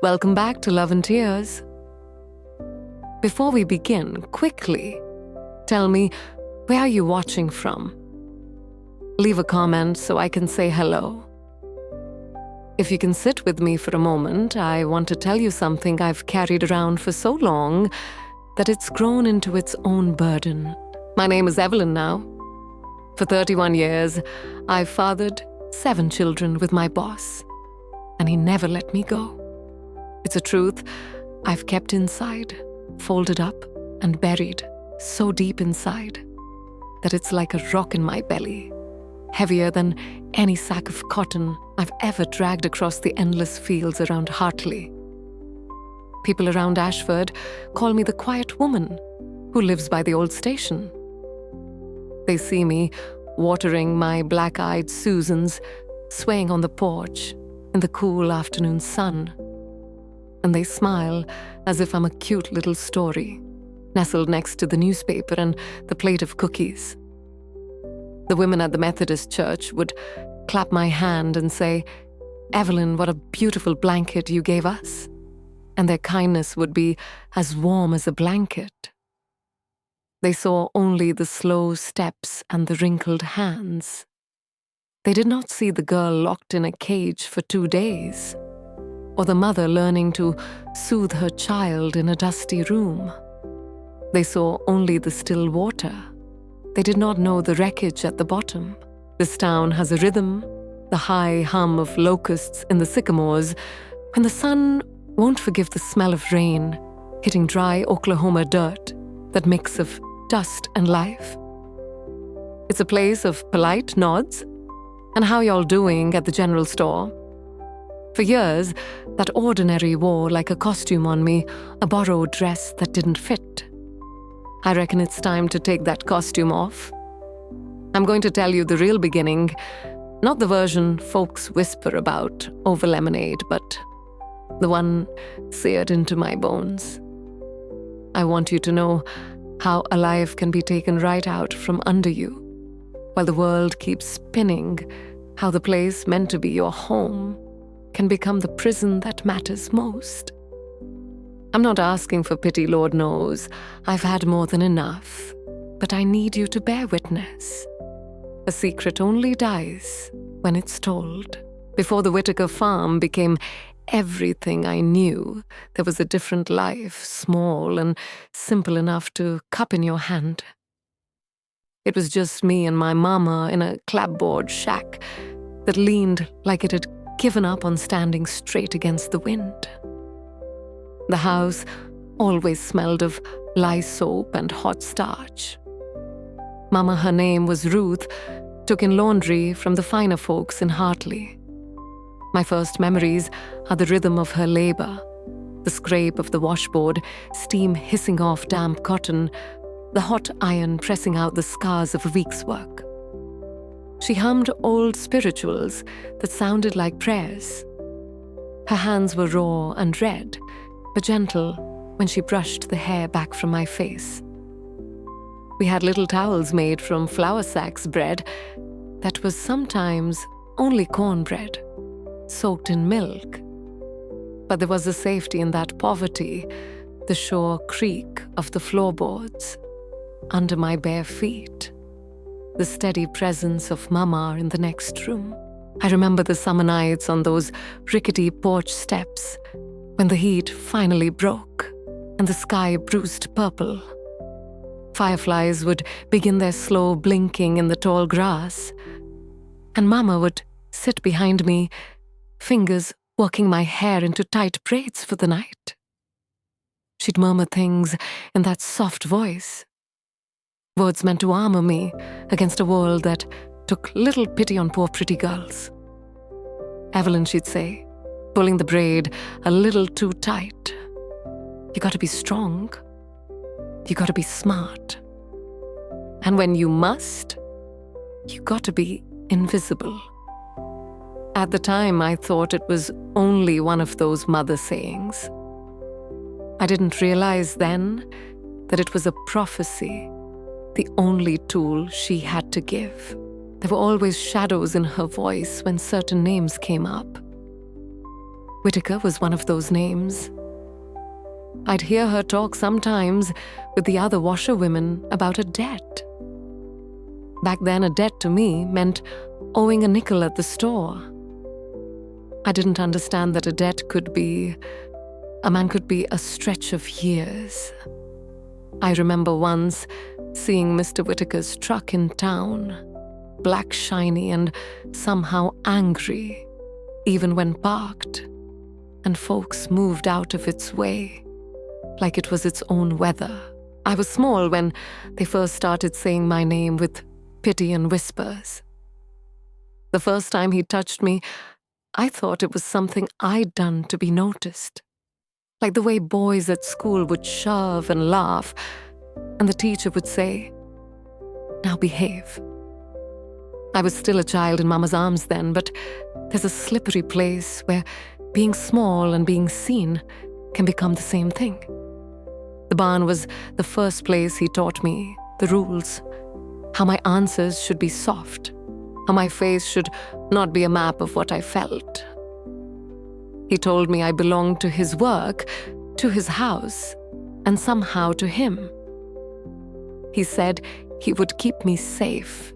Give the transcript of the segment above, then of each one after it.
Welcome back to Love and Tears. Before we begin, quickly, tell me, where are you watching from? Leave a comment so I can say hello. If you can sit with me for a moment, I want to tell you something I've carried around for so long that it's grown into its own burden. My name is Evelyn now. For 31 years, I've fathered 7 children with my boss, and he never let me go. It's a truth I've kept inside, folded up and buried so deep inside that it's like a rock in my belly, heavier than any sack of cotton I've ever dragged across the endless fields around Hartley. People around Ashford call me the quiet woman who lives by the old station. They see me watering my black-eyed Susans, swaying on the porch in the cool afternoon sun. And they smile as if I'm a cute little story, nestled next to the newspaper and the plate of cookies. The women at the Methodist church would clap my hand and say, "Evelyn, what a beautiful blanket you gave us." And their kindness would be as warm as a blanket. They saw only the slow steps and the wrinkled hands. They did not see the girl locked in a cage for 2 days, or the mother learning to soothe her child in a dusty room. They saw only the still water. They did not know the wreckage at the bottom. This town has a rhythm, the high hum of locusts in the sycamores, when the sun won't forgive the smell of rain hitting dry Oklahoma dirt, that mix of dust and life. It's a place of polite nods and how y'all doing at the general store. For years, that ordinary wore like a costume on me, a borrowed dress that didn't fit. I reckon it's time to take that costume off. I'm going to tell you the real beginning, not the version folks whisper about over lemonade, but the one seared into my bones. I want you to know how a life can be taken right out from under you, while the world keeps spinning, how the place meant to be your home can become the prison that matters most. I'm not asking for pity, Lord knows. I've had more than enough. But I need you to bear witness. A secret only dies when it's told. Before the Whitaker farm became everything I knew, there was a different life, small and simple enough to cup in your hand. It was just me and my mama in a clapboard shack that leaned like it had given up on standing straight against the wind. The house always smelled of lye soap and hot starch. Mama, her name was Ruth, took in laundry from the finer folks in Hartley. My first memories are the rhythm of her labor, the scrape of the washboard, steam hissing off damp cotton, the hot iron pressing out the scars of a week's work. She hummed old spirituals that sounded like prayers. Her hands were raw and red, but gentle when she brushed the hair back from my face. We had little towels made from flour sacks bread that was sometimes only cornbread, soaked in milk. But there was a safety in that poverty, the sure creak of the floorboards under my bare feet, the steady presence of Mama in the next room. I remember the summer nights on those rickety porch steps when the heat finally broke and the sky bruised purple. Fireflies would begin their slow blinking in the tall grass, and Mama would sit behind me, fingers working my hair into tight braids for the night. She'd murmur things in that soft voice, words meant to armor me against a world that took little pity on poor pretty girls. "Evelyn," she'd say, pulling the braid a little too tight, "you gotta be strong. You gotta be smart. And when you must, you gotta be invisible." At the time, I thought it was only one of those mother sayings. I didn't realize then that it was a prophecy, the only tool she had to give. There were always shadows in her voice when certain names came up. Whitaker was one of those names. I'd hear her talk sometimes with the other washerwomen about a debt. Back then, a debt to me meant owing a nickel at the store. I didn't understand that a man could be a stretch of years. I remember once seeing Mr. Whitaker's truck in town, black shiny and somehow angry, even when parked, and folks moved out of its way, like it was its own weather. I was small when they first started saying my name with pity and whispers. The first time he touched me, I thought it was something I'd done to be noticed, like the way boys at school would shove and laugh, and the teacher would say, "Now behave." I was still a child in Mama's arms then, but there's a slippery place where being small and being seen can become the same thing. The barn was the first place he taught me the rules, how my answers should be soft, how my face should not be a map of what I felt. He told me I belonged to his work, to his house, and somehow to him. He said he would keep me safe.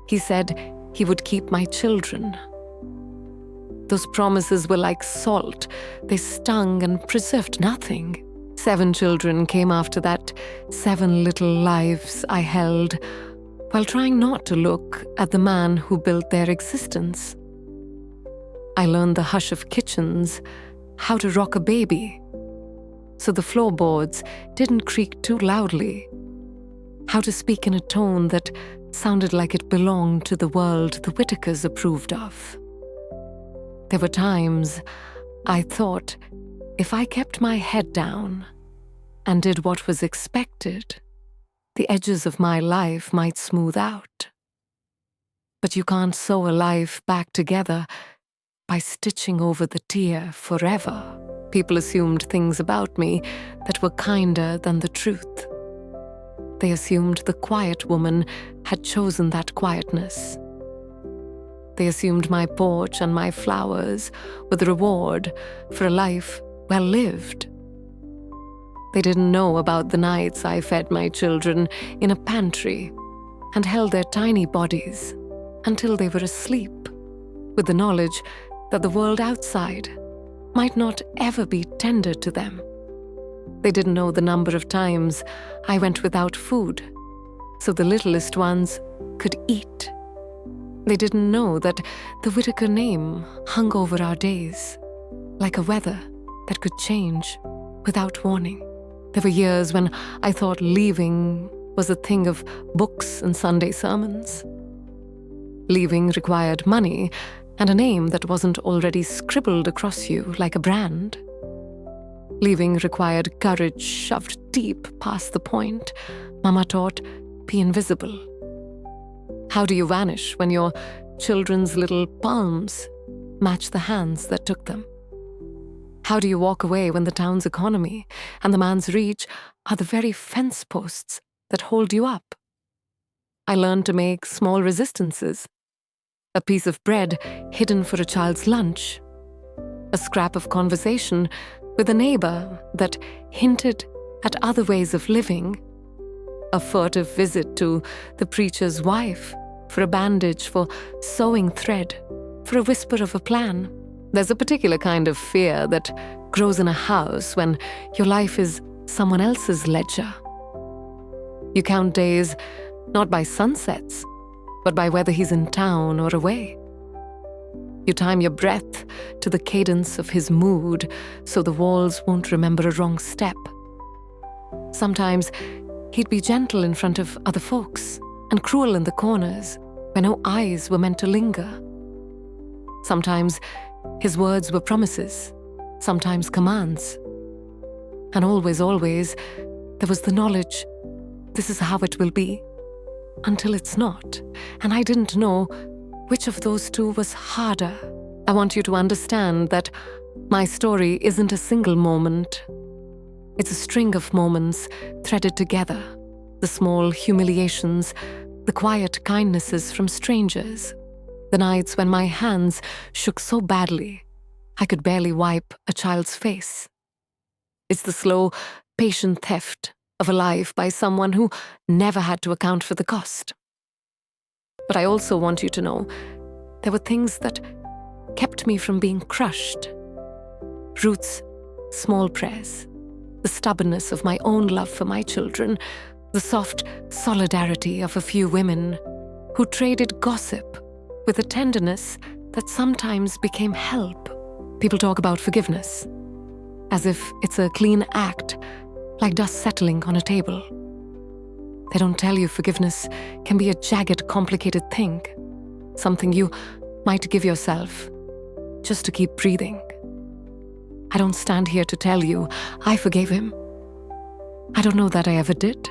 He said he would keep my children. Those promises were like salt. They stung and preserved nothing. 7 children came after that, 7 little lives I held, while trying not to look at the man who built their existence. I learned the hush of kitchens, how to rock a baby, so the floorboards didn't creak too loudly, how to speak in a tone that sounded like it belonged to the world the Whitakers approved of. There were times I thought if I kept my head down and did what was expected, the edges of my life might smooth out. But you can't sew a life back together by stitching over the tear forever. People assumed things about me that were kinder than the truth. They assumed the quiet woman had chosen that quietness. They assumed my porch and my flowers were the reward for a life well lived. They didn't know about the nights I fed my children in a pantry and held their tiny bodies until they were asleep, with the knowledge that the world outside might not ever be tender to them. They didn't know the number of times I went without food, so the littlest ones could eat. They didn't know that the Whitaker name hung over our days, like a weather that could change without warning. There were years when I thought leaving was a thing of books and Sunday sermons. Leaving required money and a name that wasn't already scribbled across you like a brand. Leaving required courage shoved deep past the point. Mama taught, be invisible. How do you vanish when your children's little palms match the hands that took them? How do you walk away when the town's economy and the man's reach are the very fence posts that hold you up? I learned to make small resistances. A piece of bread hidden for a child's lunch. A scrap of conversation with a neighbor that hinted at other ways of living. A furtive visit to the preacher's wife for a bandage, for sewing thread, for a whisper of a plan. There's a particular kind of fear that grows in a house when your life is someone else's ledger. You count days not by sunsets, but by whether he's in town or away. You time your breath to the cadence of his mood so the walls won't remember a wrong step. Sometimes he'd be gentle in front of other folks and cruel in the corners where no eyes were meant to linger. Sometimes his words were promises, sometimes commands. And always, there was the knowledge, this is how it will be, until it's not. And I didn't know which of those two was harder. I want you to understand that my story isn't a single moment. It's a string of moments threaded together. The small humiliations, the quiet kindnesses from strangers, the nights when my hands shook so badly I could barely wipe a child's face. It's the slow, patient theft of a life by someone who never had to account for the cost. But I also want you to know there were things that kept me from being crushed. Ruth's small prayers, the stubbornness of my own love for my children, the soft solidarity of a few women who traded gossip with a tenderness that sometimes became help. People talk about forgiveness as if it's a clean act, like dust settling on a table. They don't tell you forgiveness can be a jagged, complicated thing, something you might give yourself just to keep breathing. I don't stand here to tell you I forgave him. I don't know that I ever did.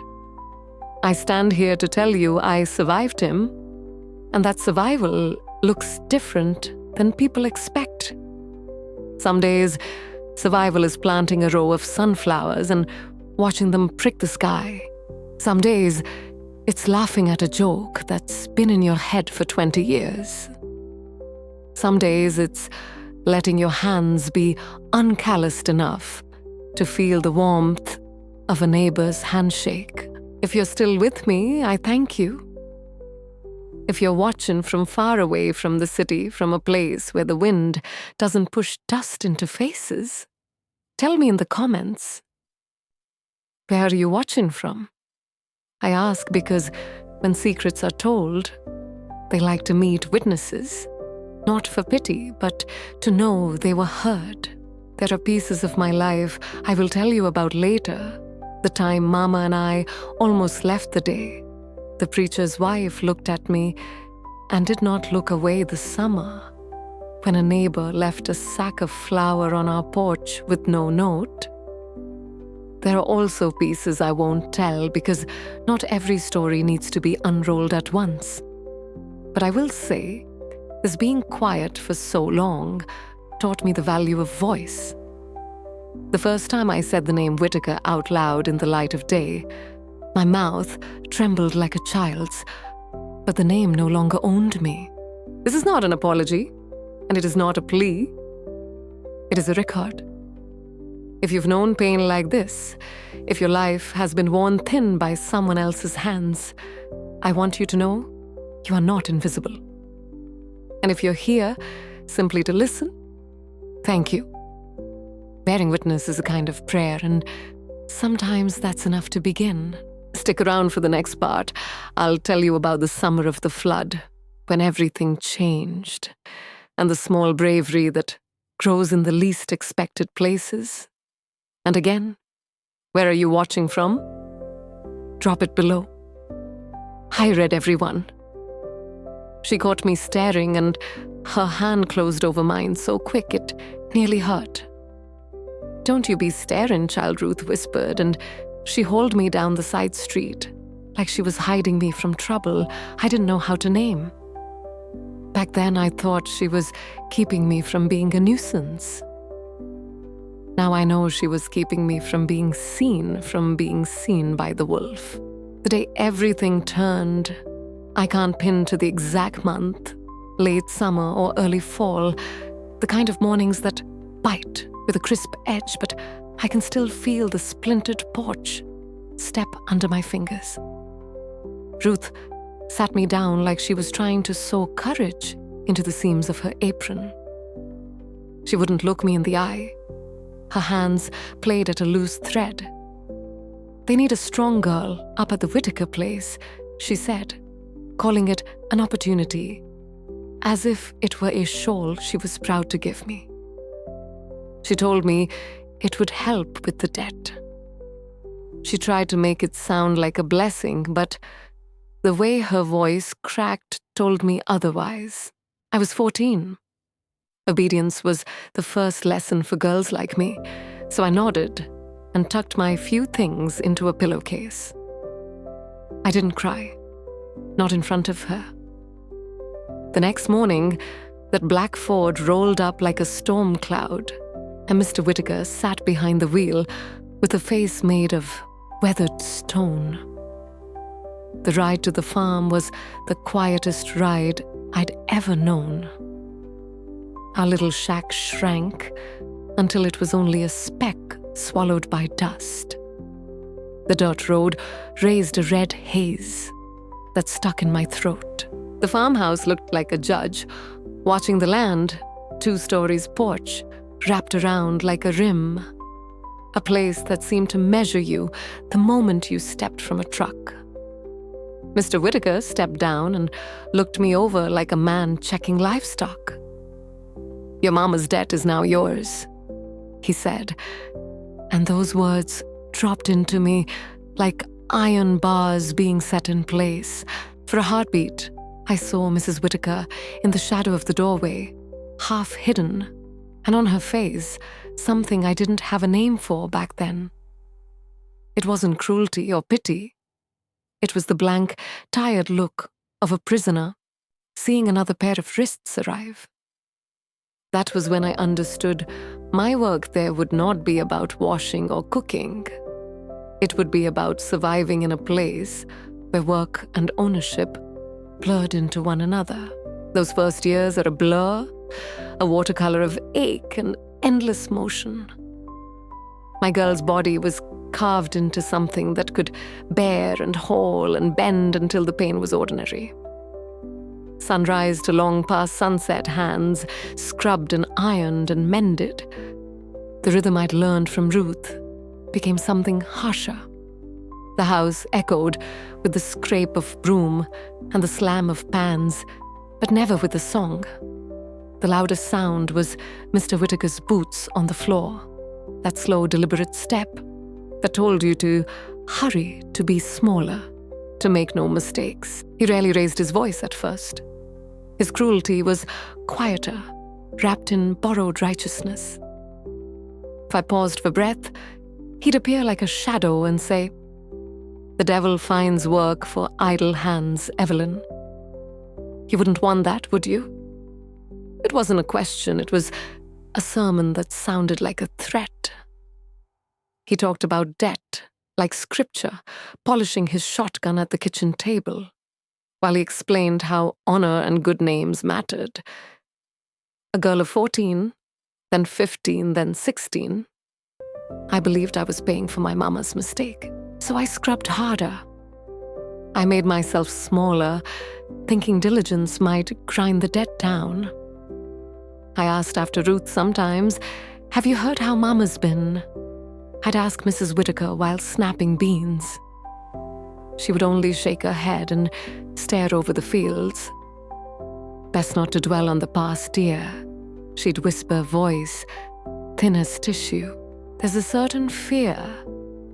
I stand here to tell you I survived him, and that survival looks different than people expect. Some days, survival is planting a row of sunflowers and watching them prick the sky. Some days, it's laughing at a joke that's been in your head for 20 years. Some days, it's letting your hands be uncalloused enough to feel the warmth of a neighbor's handshake. If you're still with me, I thank you. If you're watching from far away from the city, from a place where the wind doesn't push dust into faces, tell me in the comments. Where are you watching from? I ask because when secrets are told, they like to meet witnesses, not for pity, but to know they were heard. There are pieces of my life I will tell you about later, the time Mama and I almost left the day. The preacher's wife looked at me and did not look away the summer when a neighbor left a sack of flour on our porch with no note. There are also pieces I won't tell because not every story needs to be unrolled at once. But I will say, this being quiet for so long taught me the value of voice. The first time I said the name Whittaker out loud in the light of day, my mouth trembled like a child's, but the name no longer owned me. This is not an apology, and it is not a plea. It is a record. If you've known pain like this, if your life has been worn thin by someone else's hands, I want you to know you are not invisible. And if you're here simply to listen, thank you. Bearing witness is a kind of prayer, and sometimes that's enough to begin. Stick around for the next part. I'll tell you about the summer of the flood, when everything changed, and the small bravery that grows in the least expected places. And again, where are you watching from? Drop it below. I read everyone. She caught me staring, and her hand closed over mine so quick it nearly hurt. Don't you be staring, Child Ruth whispered, and she hauled me down the side street, like she was hiding me from trouble I didn't know how to name. Back then I thought she was keeping me from being a nuisance. Now I know she was keeping me from being seen by the wolf. The day everything turned, I can't pin to the exact month, late summer or early fall, the kind of mornings that bite with a crisp edge, but I can still feel the splintered porch step under my fingers. Ruth sat me down like she was trying to sew courage into the seams of her apron. She wouldn't look me in the eye. Her hands played at a loose thread. They need a strong girl up at the Whittaker place, she said, calling it an opportunity, as if it were a shawl she was proud to give me. She told me it would help with the debt. She tried to make it sound like a blessing, but the way her voice cracked told me otherwise. I was 14. Obedience was the first lesson for girls like me, so I nodded and tucked my few things into a pillowcase. I didn't cry, not in front of her. The next morning, that black Ford rolled up like a storm cloud, and Mr. Whittaker sat behind the wheel with a face made of weathered stone. The ride to the farm was the quietest ride I'd ever known. Our little shack shrank until it was only a speck swallowed by dust. The dirt road raised a red haze that stuck in my throat. The farmhouse looked like a judge, watching the land, 2 stories porch, wrapped around like a rim. A place that seemed to measure you the moment you stepped from a truck. Mr. Whitaker stepped down and looked me over like a man checking livestock. "Your mama's debt is now yours," he said, and those words dropped into me like iron bars being set in place. For a heartbeat, I saw Mrs. Whitaker in the shadow of the doorway, half hidden, and on her face, something I didn't have a name for back then. It wasn't cruelty or pity. It was the blank, tired look of a prisoner seeing another pair of wrists arrive. That was when I understood my work there would not be about washing or cooking. It would be about surviving in a place where work and ownership blurred into one another. Those first years are a blur, a watercolor of ache and endless motion. My girl's body was carved into something that could bear and haul and bend until the pain was ordinary. Sunrise to long past sunset, hands scrubbed and ironed and mended. The rhythm I'd learned from Ruth became something harsher. The house echoed with the scrape of broom and the slam of pans, but never with a song. The loudest sound was Mr. Whitaker's boots on the floor, that slow, deliberate step that told you to hurry, to be smaller, to make no mistakes. He rarely raised his voice at first. His cruelty was quieter, wrapped in borrowed righteousness. If I paused for breath, he'd appear like a shadow and say, "The devil finds work for idle hands, Evelyn." You wouldn't want that, would you? It wasn't a question, it was a sermon that sounded like a threat. He talked about debt, like scripture, polishing his shotgun at the kitchen table, while he explained how honor and good names mattered. A girl of 14, then 15, then 16, I believed I was paying for my mama's mistake, so I scrubbed harder. I made myself smaller, thinking diligence might grind the debt down. I asked after Ruth sometimes, "Have you heard how Mama's been?" I'd ask Mrs. Whitaker while snapping beans. She would only shake her head and stare over the fields. "Best not to dwell on the past, dear," she'd whisper, voice thin as tissue. There's a certain fear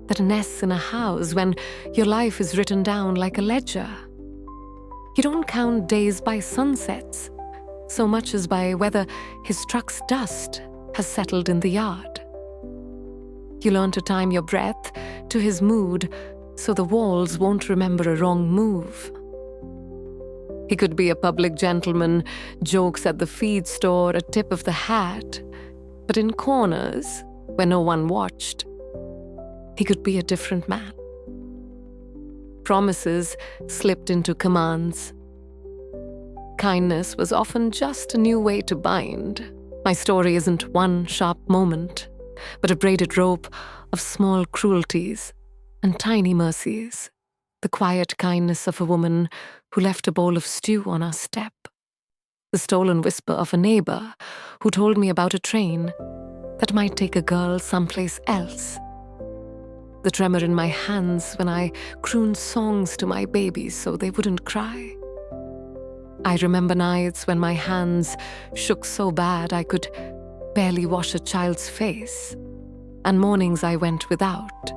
that nests in a house when your life is written down like a ledger. You don't count days by sunsets, so much as by whether his truck's dust has settled in the yard. You learn to time your breath to his mood so the walls won't remember a wrong move. He could be a public gentleman, jokes at the feed store, a tip of the hat, but in corners, where no one watched, he could be a different man. Promises slipped into commands. Kindness was often just a new way to bind. My story isn't one sharp moment, but a braided rope of small cruelties and tiny mercies. The quiet kindness of a woman who left a bowl of stew on our step. The stolen whisper of a neighbor who told me about a train that might take a girl someplace else. The tremor in my hands when I crooned songs to my babies so they wouldn't cry. I remember nights when my hands shook so bad I could barely wash a child's face, and mornings I went without.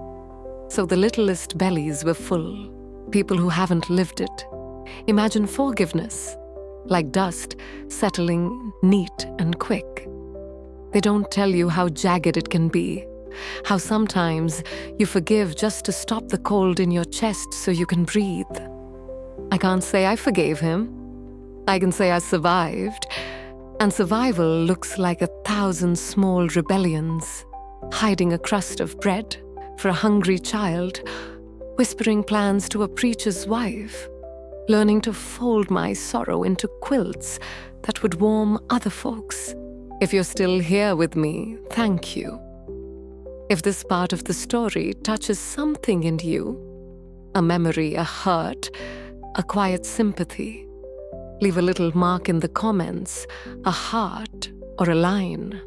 So the littlest bellies were full. People who haven't lived it imagine forgiveness, like dust settling neat and quick. They don't tell you how jagged it can be, how sometimes you forgive just to stop the cold in your chest so you can breathe. I can't say I forgave him. I can say I survived, and survival looks like 1,000 small rebellions, hiding a crust of bread for a hungry child, whispering plans to a preacher's wife, learning to fold my sorrow into quilts that would warm other folks, If you're still here with me, thank you. If this part of the story touches something in you, a memory, a hurt, a quiet sympathy, leave a little mark in the comments, a heart or a line.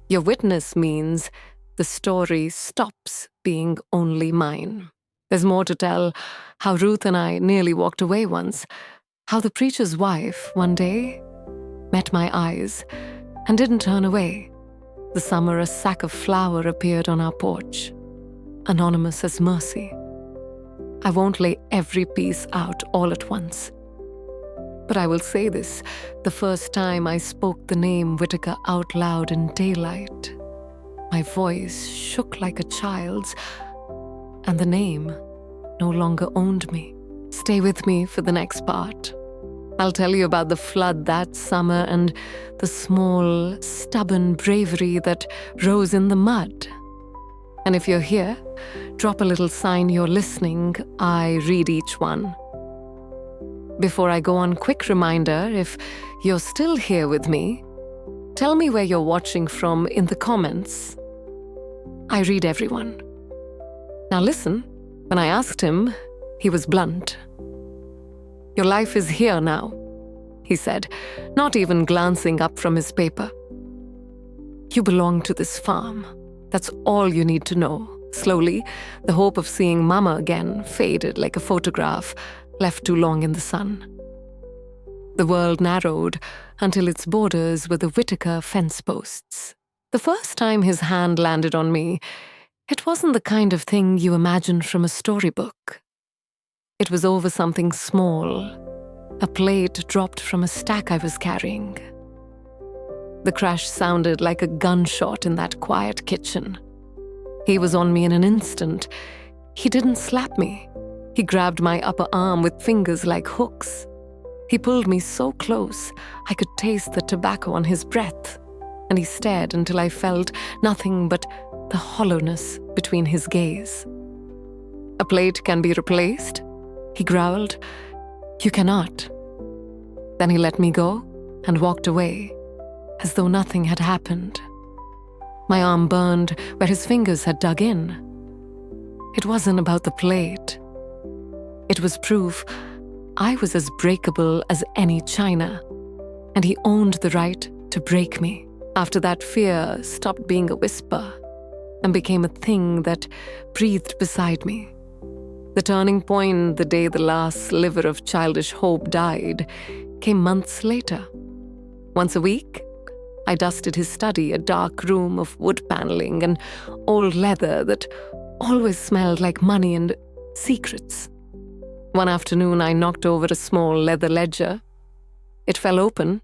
Your witness means the story stops being only mine. There's more to tell, how Ruth and I nearly walked away once, how the preacher's wife one day met my eyes and didn't turn away. The summer a sack of flour appeared on our porch, anonymous as mercy. I won't lay every piece out all at once. But I will say this, the first time I spoke the name Whitaker out loud in daylight, my voice shook like a child's, and the name no longer owned me. Stay with me for the next part. I'll tell you about the flood that summer and the small, stubborn bravery that rose in the mud. And if you're here, drop a little sign you're listening. I read each one. Before I go on, quick reminder, if you're still here with me, tell me where you're watching from in the comments. I read everyone. Now listen, when I asked him, he was blunt. Your life is here now, he said, not even glancing up from his paper. You belong to this farm. That's all you need to know. Slowly, the hope of seeing Mama again faded like a photograph left too long in the sun. The world narrowed until its borders were the Whitaker fence posts. The first time his hand landed on me, it wasn't the kind of thing you imagine from a storybook. It was over something small, a plate dropped from a stack I was carrying. The crash sounded like a gunshot in that quiet kitchen. He was on me in an instant. He didn't slap me. He grabbed my upper arm with fingers like hooks. He pulled me so close I could taste the tobacco on his breath, and he stared until I felt nothing but the hollowness between his gaze. A plate can be replaced, he growled. You cannot. Then he let me go and walked away, as though nothing had happened. My arm burned where his fingers had dug in. It wasn't about the plate. It was proof I was as breakable as any china, and he owned the right to break me. After that, fear stopped being a whisper and became a thing that breathed beside me. The turning point, the day the last sliver of childish hope died, came months later. Once a week, I dusted his study, a dark room of wood paneling and old leather that always smelled like money and secrets. One afternoon, I knocked over a small leather ledger. It fell open,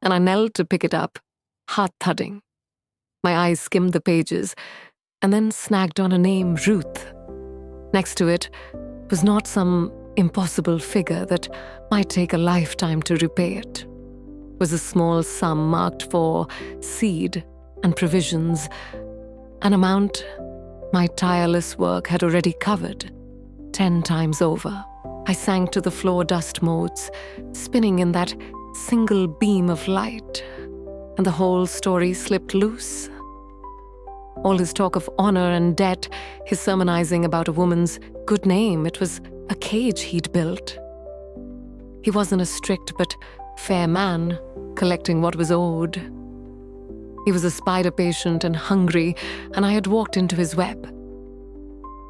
and I knelt to pick it up, heart thudding. My eyes skimmed the pages, and then snagged on a name, Ruth. Next to it was not some impossible figure that might take a lifetime to repay it. It was a small sum marked for seed and provisions, an amount my tireless work had already covered 10 times over. I sank to the floor dust motes, spinning in that single beam of light, and the whole story slipped loose. All his talk of honor and debt, his sermonizing about a woman's good name, it was a cage he'd built. He wasn't a strict but fair man, collecting what was owed. He was a spider patient and hungry, and I had walked into his web.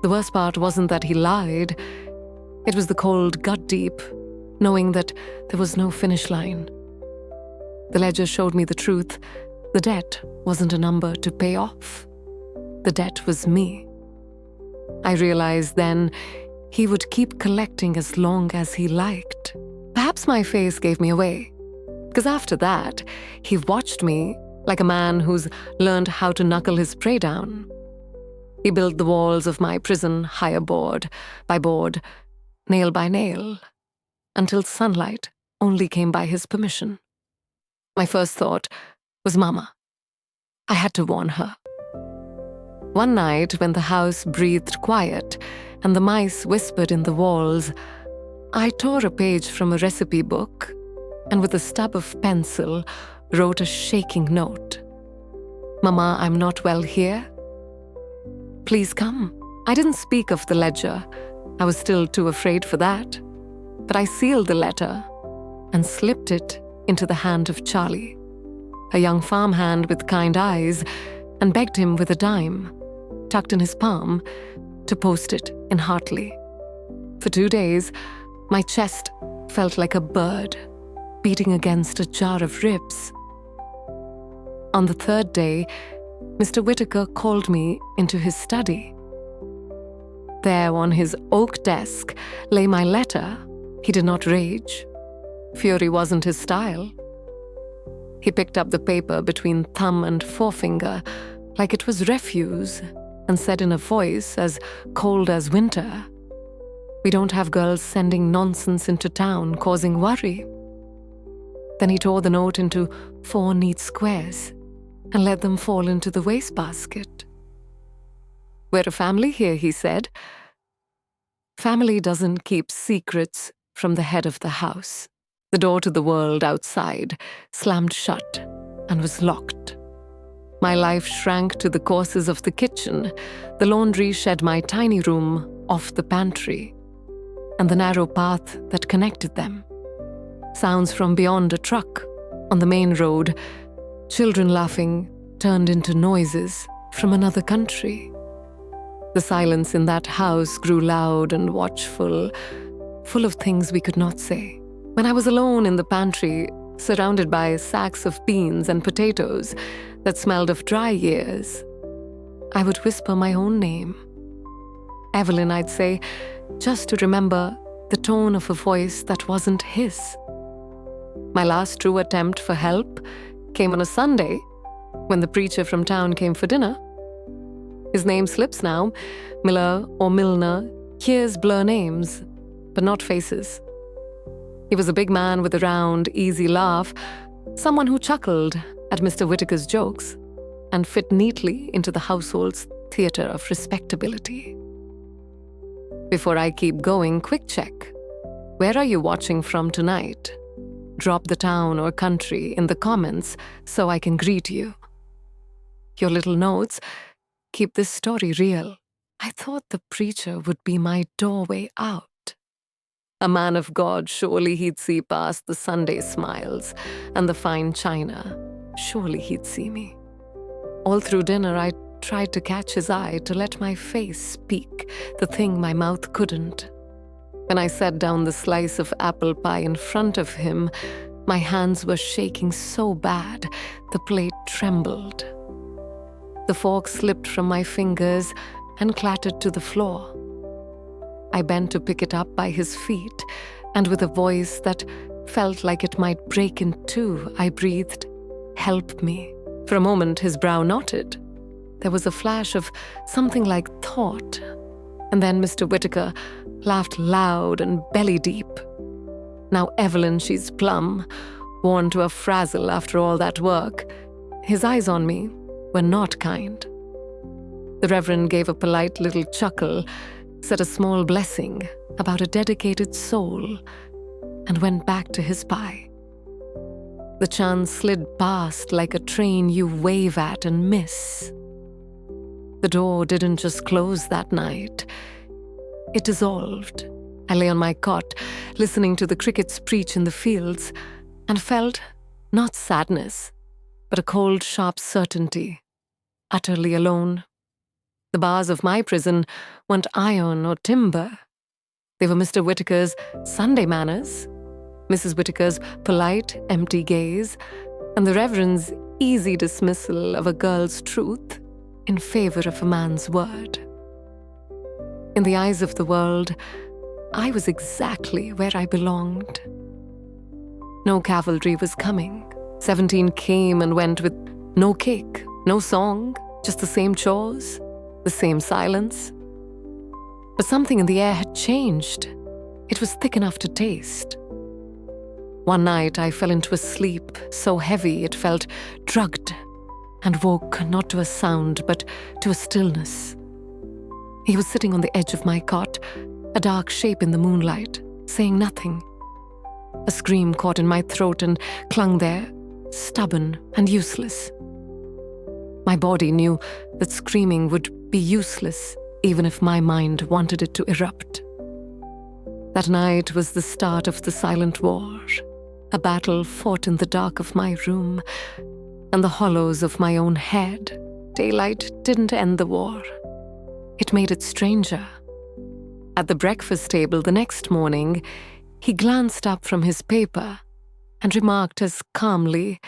The worst part wasn't that he lied. It was the cold gut deep, knowing that there was no finish line. The ledger showed me the truth. The debt wasn't a number to pay off. The debt was me. I realized then he would keep collecting as long as he liked. Perhaps my face gave me away, because after that, he watched me like a man who's learned how to knuckle his prey down. He built the walls of my prison higher board by board, nail by nail, until sunlight only came by his permission. My first thought was Mama. I had to warn her. One night, when the house breathed quiet and the mice whispered in the walls, I tore a page from a recipe book and with a stub of pencil wrote a shaking note. "Mama, I'm not well here. Please come." I didn't speak of the ledger. I was still too afraid for that. But I sealed the letter and slipped it into the hand of Charlie, a young farmhand with kind eyes, and begged him with a dime, tucked in his palm, to post it in Hartley. For 2 days, my chest felt like a bird beating against a jar of ribs. On the 3rd day, Mr. Whittaker called me into his study. There on his oak desk lay my letter. He did not rage. Fury wasn't his style. He picked up the paper between thumb and forefinger like it was refuse and said in a voice as cold as winter, "We don't have girls sending nonsense into town causing worry." Then he tore the note into 4 neat squares and let them fall into the wastebasket. "We're a family here," he said. Family doesn't keep secrets from the head of the house. The door to the world outside slammed shut and was locked. My life shrank to the courses of the kitchen. The laundry shed my tiny room off the pantry and the narrow path that connected them. Sounds from beyond a truck on the main road, children laughing, turned into noises from another country. The silence in that house grew loud and watchful, full of things we could not say. When I was alone in the pantry, surrounded by sacks of beans and potatoes that smelled of dry years, I would whisper my own name. Evelyn, I'd say, just to remember the tone of a voice that wasn't his. My last true attempt for help came on a Sunday when the preacher from town came for dinner. His name slips now, Miller or Milner. Ears blur names, but not faces. He was a big man with a round, easy laugh, someone who chuckled at Mr. Whittaker's jokes and fit neatly into the household's theater of respectability. Before I keep going, quick check. Where are you watching from tonight? Drop the town or country in the comments so I can greet you. Your little notes keep this story real. I thought the preacher would be my doorway out. A man of God, surely he'd see past the Sunday smiles and the fine china. Surely he'd see me. All through dinner, I tried to catch his eye, to let my face speak the thing my mouth couldn't. When I set down the slice of apple pie in front of him, my hands were shaking so bad, the plate trembled. The fork slipped from my fingers and clattered to the floor. I bent to pick it up by his feet, and with a voice that felt like it might break in two, I breathed, "Help me." For a moment, his brow knotted. There was a flash of something like thought, and then Mr. Whittaker laughed loud and belly deep. Now Evelyn, she's plumb, worn to a frazzle after all that work. His eyes on me were not kind. The Reverend gave a polite little chuckle, said a small blessing about a dedicated soul, and went back to his pie. The chance slid past like a train you wave at and miss. The door didn't just close that night. It dissolved. I lay on my cot, listening to the crickets preach in the fields, and felt not sadness, but a cold, sharp certainty, utterly alone. The bars of my prison weren't iron or timber. They were Mr. Whittaker's Sunday manners, Mrs. Whittaker's polite, empty gaze, and the Reverend's easy dismissal of a girl's truth in favor of a man's word. In the eyes of the world, I was exactly where I belonged. No cavalry was coming. 17 came and went with no cake, no song, just the same chores, the same silence. But something in the air had changed. It was thick enough to taste. One night I fell into a sleep so heavy it felt drugged, and woke not to a sound but to a stillness. He was sitting on the edge of my cot, a dark shape in the moonlight, saying nothing. A scream caught in my throat and clung there, stubborn and useless. My body knew that screaming would be useless even if my mind wanted it to erupt. That night was the start of the silent war, a battle fought in the dark of my room and the hollows of my own head. Daylight didn't end the war. It made it stranger. At the breakfast table the next morning, he glanced up from his paper and remarked as calmly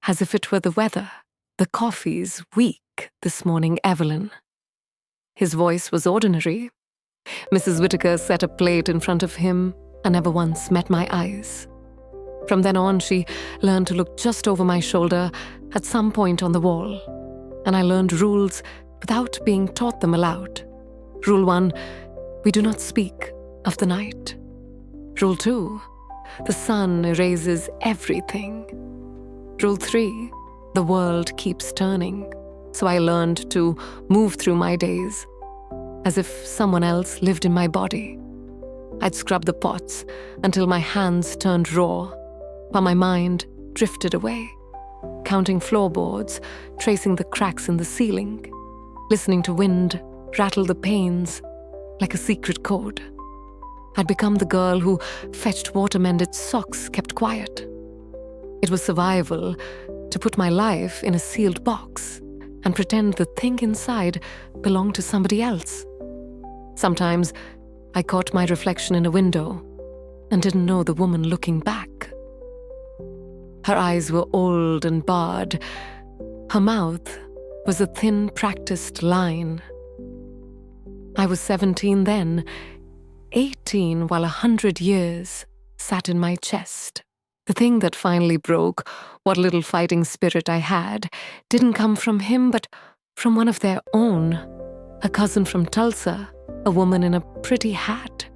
as if it were the weather, "The coffee's weak this morning, Evelyn." His voice was ordinary. Mrs. Whittaker set a plate in front of him and never once met my eyes. From then on, she learned to look just over my shoulder at some point on the wall, and I learned rules without being taught them aloud. Rule 1, we do not speak of the night. Rule 2, the sun erases everything. Rule 3, the world keeps turning. So I learned to move through my days as if someone else lived in my body. I'd scrub the pots until my hands turned raw, while my mind drifted away, counting floorboards, tracing the cracks in the ceiling, listening to wind rattle the panes like a secret code. I'd become the girl who fetched water-mended socks, kept quiet. It was survival to put my life in a sealed box and pretend the thing inside belonged to somebody else. Sometimes I caught my reflection in a window and didn't know the woman looking back. Her eyes were old and barred. Her mouth was a thin, practiced line. I was 17 then, 18 while 100 years sat in my chest. The thing that finally broke what little fighting spirit I had didn't come from him, but from one of their own, a cousin from Tulsa, a woman in a pretty hat,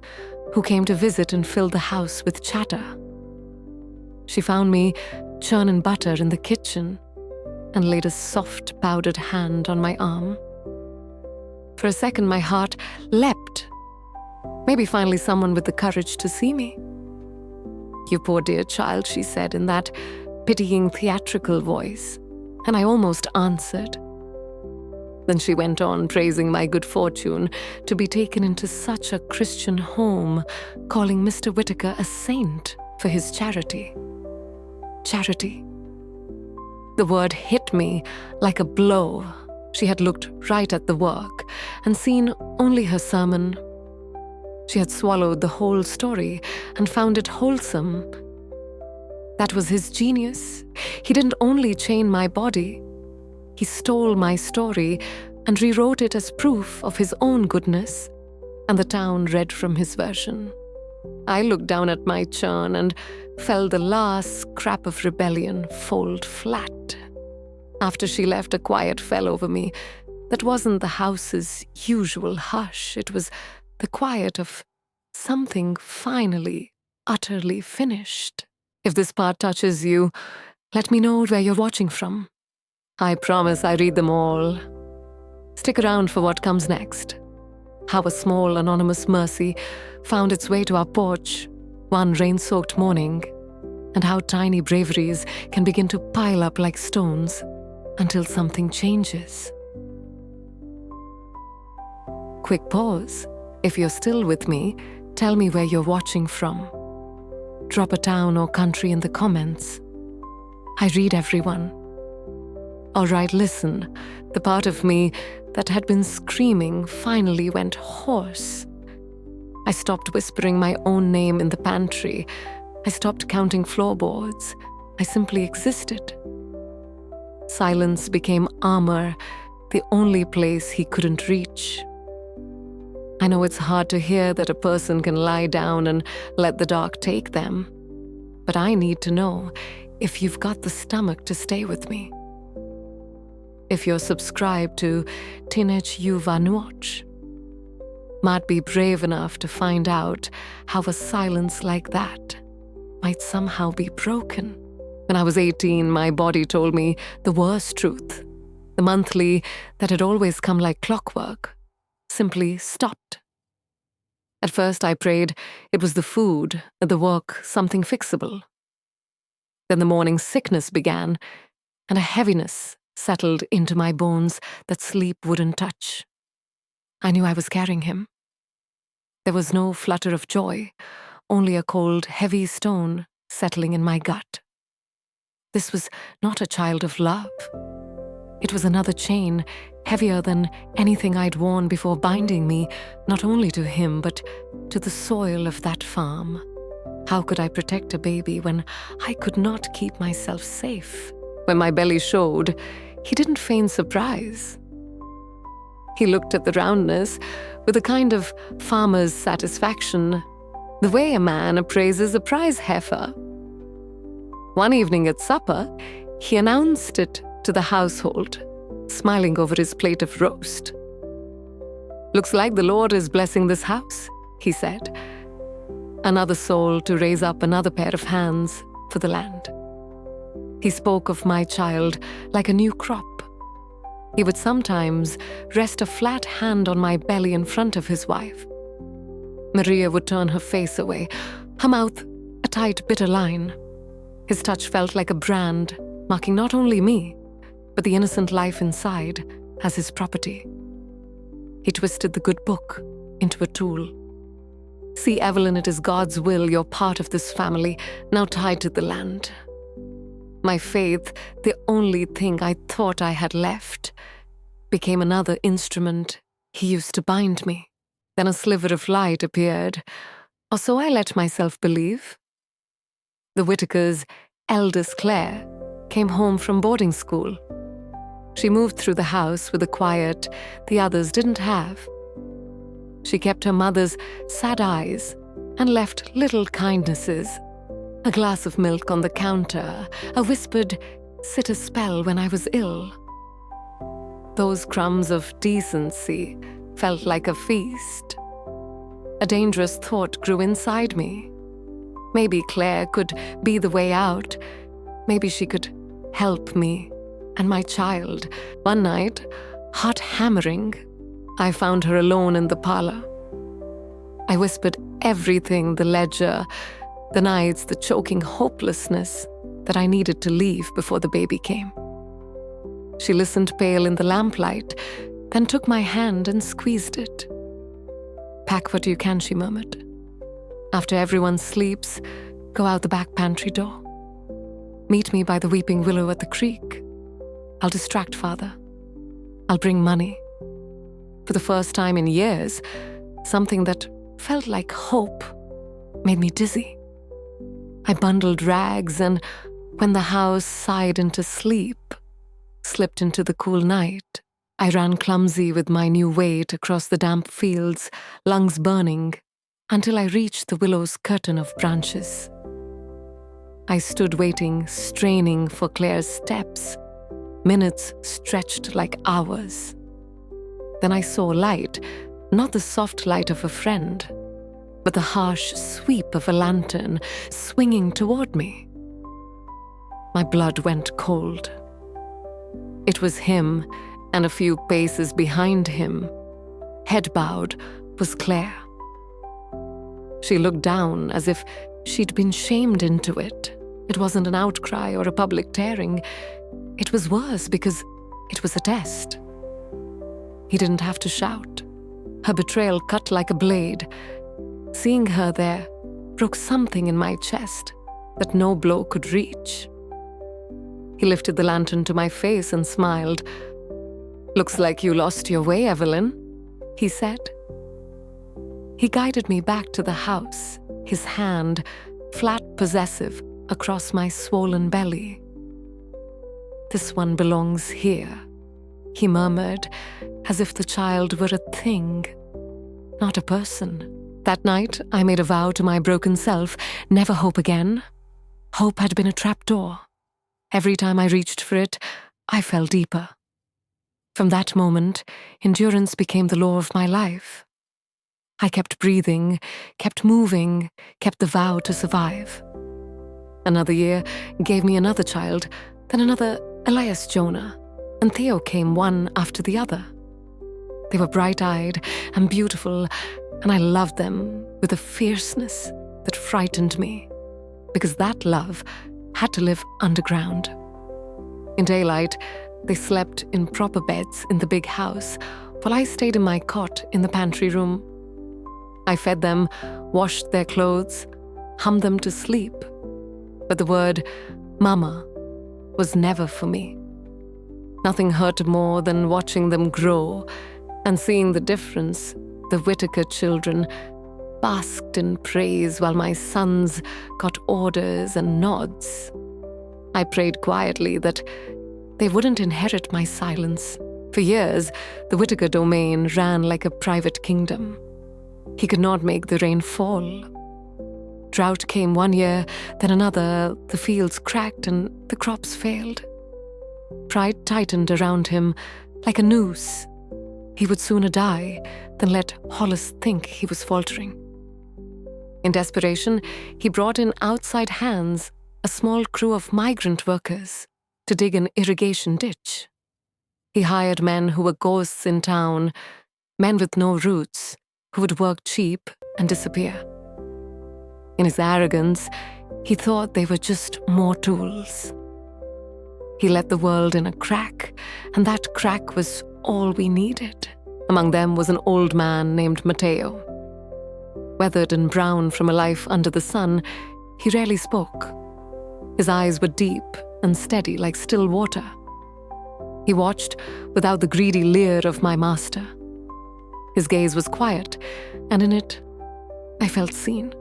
who came to visit and filled the house with chatter. She found me churning butter in the kitchen and laid a soft, powdered hand on my arm. For a second, my heart leapt. Maybe finally someone with the courage to see me. "You poor dear child," she said in that pitying theatrical voice, and I almost answered. Then she went on praising my good fortune to be taken into such a Christian home, calling Mr. Whittaker a saint for his charity. Charity. The word hit me like a blow. She had looked right at the work and seen only her sermon. She had swallowed the whole story and found it wholesome. That was his genius. He didn't only chain my body. He stole my story and rewrote it as proof of his own goodness, and the town read from his version. I looked down at my churn and felt the last scrap of rebellion fold flat. After she left, a quiet fell over me. That wasn't the house's usual hush. It was the quiet of something finally, utterly finished. If this part touches you, let me know where you're watching from. I promise I read them all. Stick around for what comes next. How a small anonymous mercy found its way to our porch one rain-soaked morning, and how tiny braveries can begin to pile up like stones until something changes. Quick pause. If you're still with me, tell me where you're watching from. Drop a town or country in the comments. I read everyone. All right, listen. The part of me that had been screaming finally went hoarse. I stopped whispering my own name in the pantry. I stopped counting floorboards. I simply existed. Silence became armor, the only place he couldn't reach. I know it's hard to hear that a person can lie down and let the dark take them, but I need to know if you've got the stomach to stay with me. If you're subscribed to Teenage Yuvanuoch, might be brave enough to find out how a silence like that might somehow be broken. When I was 18, my body told me the worst truth. The monthly that had always come like clockwork simply stopped. At first I prayed it was the food, the work, something fixable. Then the morning sickness began, and a heaviness settled into my bones that sleep wouldn't touch. I knew I was carrying him. There was no flutter of joy, only a cold, heavy stone settling in my gut. This was not a child of love. It was another chain, heavier than anything I'd worn before, binding me not only to him, but to the soil of that farm. How could I protect a baby when I could not keep myself safe? When my belly showed, he didn't feign surprise. He looked at the roundness with a kind of farmer's satisfaction, the way a man appraises a prize heifer. One evening at supper, he announced it to the household, smiling over his plate of roast. "Looks like the Lord is blessing this house," he said. Another soul to raise up another pair of hands for the land. He spoke of my child like a new crop. He would sometimes rest a flat hand on my belly in front of his wife. Maria would turn her face away, her mouth a tight, bitter line. His touch felt like a brand, marking not only me, but the innocent life inside as his property. He twisted the good book into a tool. "See, Evelyn, it is God's will you're part of this family, now tied to the land." My faith, the only thing I thought I had left, became another instrument he used to bind me. Then a sliver of light appeared, or so I let myself believe. The Whitakers' eldest, Claire, came home from boarding school. She moved through the house with a quiet the others didn't have. She kept her mother's sad eyes and left little kindnesses. A glass of milk on the counter, a whispered, "Sit a spell" when I was ill. Those crumbs of decency felt like a feast. A dangerous thought grew inside me. Maybe Claire could be the way out. Maybe she could help me and my child. One night, heart hammering, I found her alone in the parlor. I whispered everything, the ledger, the nights, the choking hopelessness that I needed to leave before the baby came. She listened pale in the lamplight, then took my hand and squeezed it. "Pack what you can," she murmured. "After everyone sleeps, go out the back pantry door. Meet me by the weeping willow at the creek. I'll distract Father. I'll bring money." For the first time in years, something that felt like hope made me dizzy. I bundled rags and, when the house sighed into sleep, slipped into the cool night. I ran clumsy with my new weight across the damp fields, lungs burning, until I reached the willow's curtain of branches. I stood waiting, straining for Claire's steps. Minutes stretched like hours. Then I saw light, not the soft light of a friend, but the harsh sweep of a lantern swinging toward me. My blood went cold. It was him, and a few paces behind him, head bowed, was Claire. She looked down as if she'd been shamed into it. It wasn't an outcry or a public tearing. It was worse because it was a test. He didn't have to shout. Her betrayal cut like a blade. Seeing her there broke something in my chest that no blow could reach. He lifted the lantern to my face and smiled. "Looks like you lost your way, Evelyn," he said. He guided me back to the house, his hand, flat possessive, across my swollen belly. "This one belongs here," he murmured, as if the child were a thing, not a person. That night, I made a vow to my broken self, never hope again. Hope had been a trapdoor. Every time I reached for it, I fell deeper. From that moment, endurance became the law of my life. I kept breathing, kept moving, kept the vow to survive. Another year gave me another child, then another Elias Jonah, and Theo came one after the other. They were bright-eyed and beautiful, and I loved them with a fierceness that frightened me, because that love had to live underground. In daylight, they slept in proper beds in the big house, while I stayed in my cot in the pantry room. I fed them, washed their clothes, hummed them to sleep. But the word mama was never for me. Nothing hurt more than watching them grow and seeing the difference. The Whitaker children basked in praise while my sons got orders and nods. I prayed quietly that they wouldn't inherit my silence. For years, the Whitaker domain ran like a private kingdom. He could not make the rain fall. Drought came one year, then another. The fields cracked and the crops failed. Pride tightened around him like a noose. He would sooner die than let Hollis think he was faltering. In desperation, he brought in outside hands, a small crew of migrant workers, to dig an irrigation ditch. He hired men who were ghosts in town, men with no roots, who would work cheap and disappear. In his arrogance, he thought they were just more tools. He let the world in a crack, and that crack was all we needed. Among them was an old man named Matteo. Weathered and brown from a life under the sun, he rarely spoke. His eyes were deep and steady like still water. He watched without the greedy leer of my master. His gaze was quiet, and in it, I felt seen.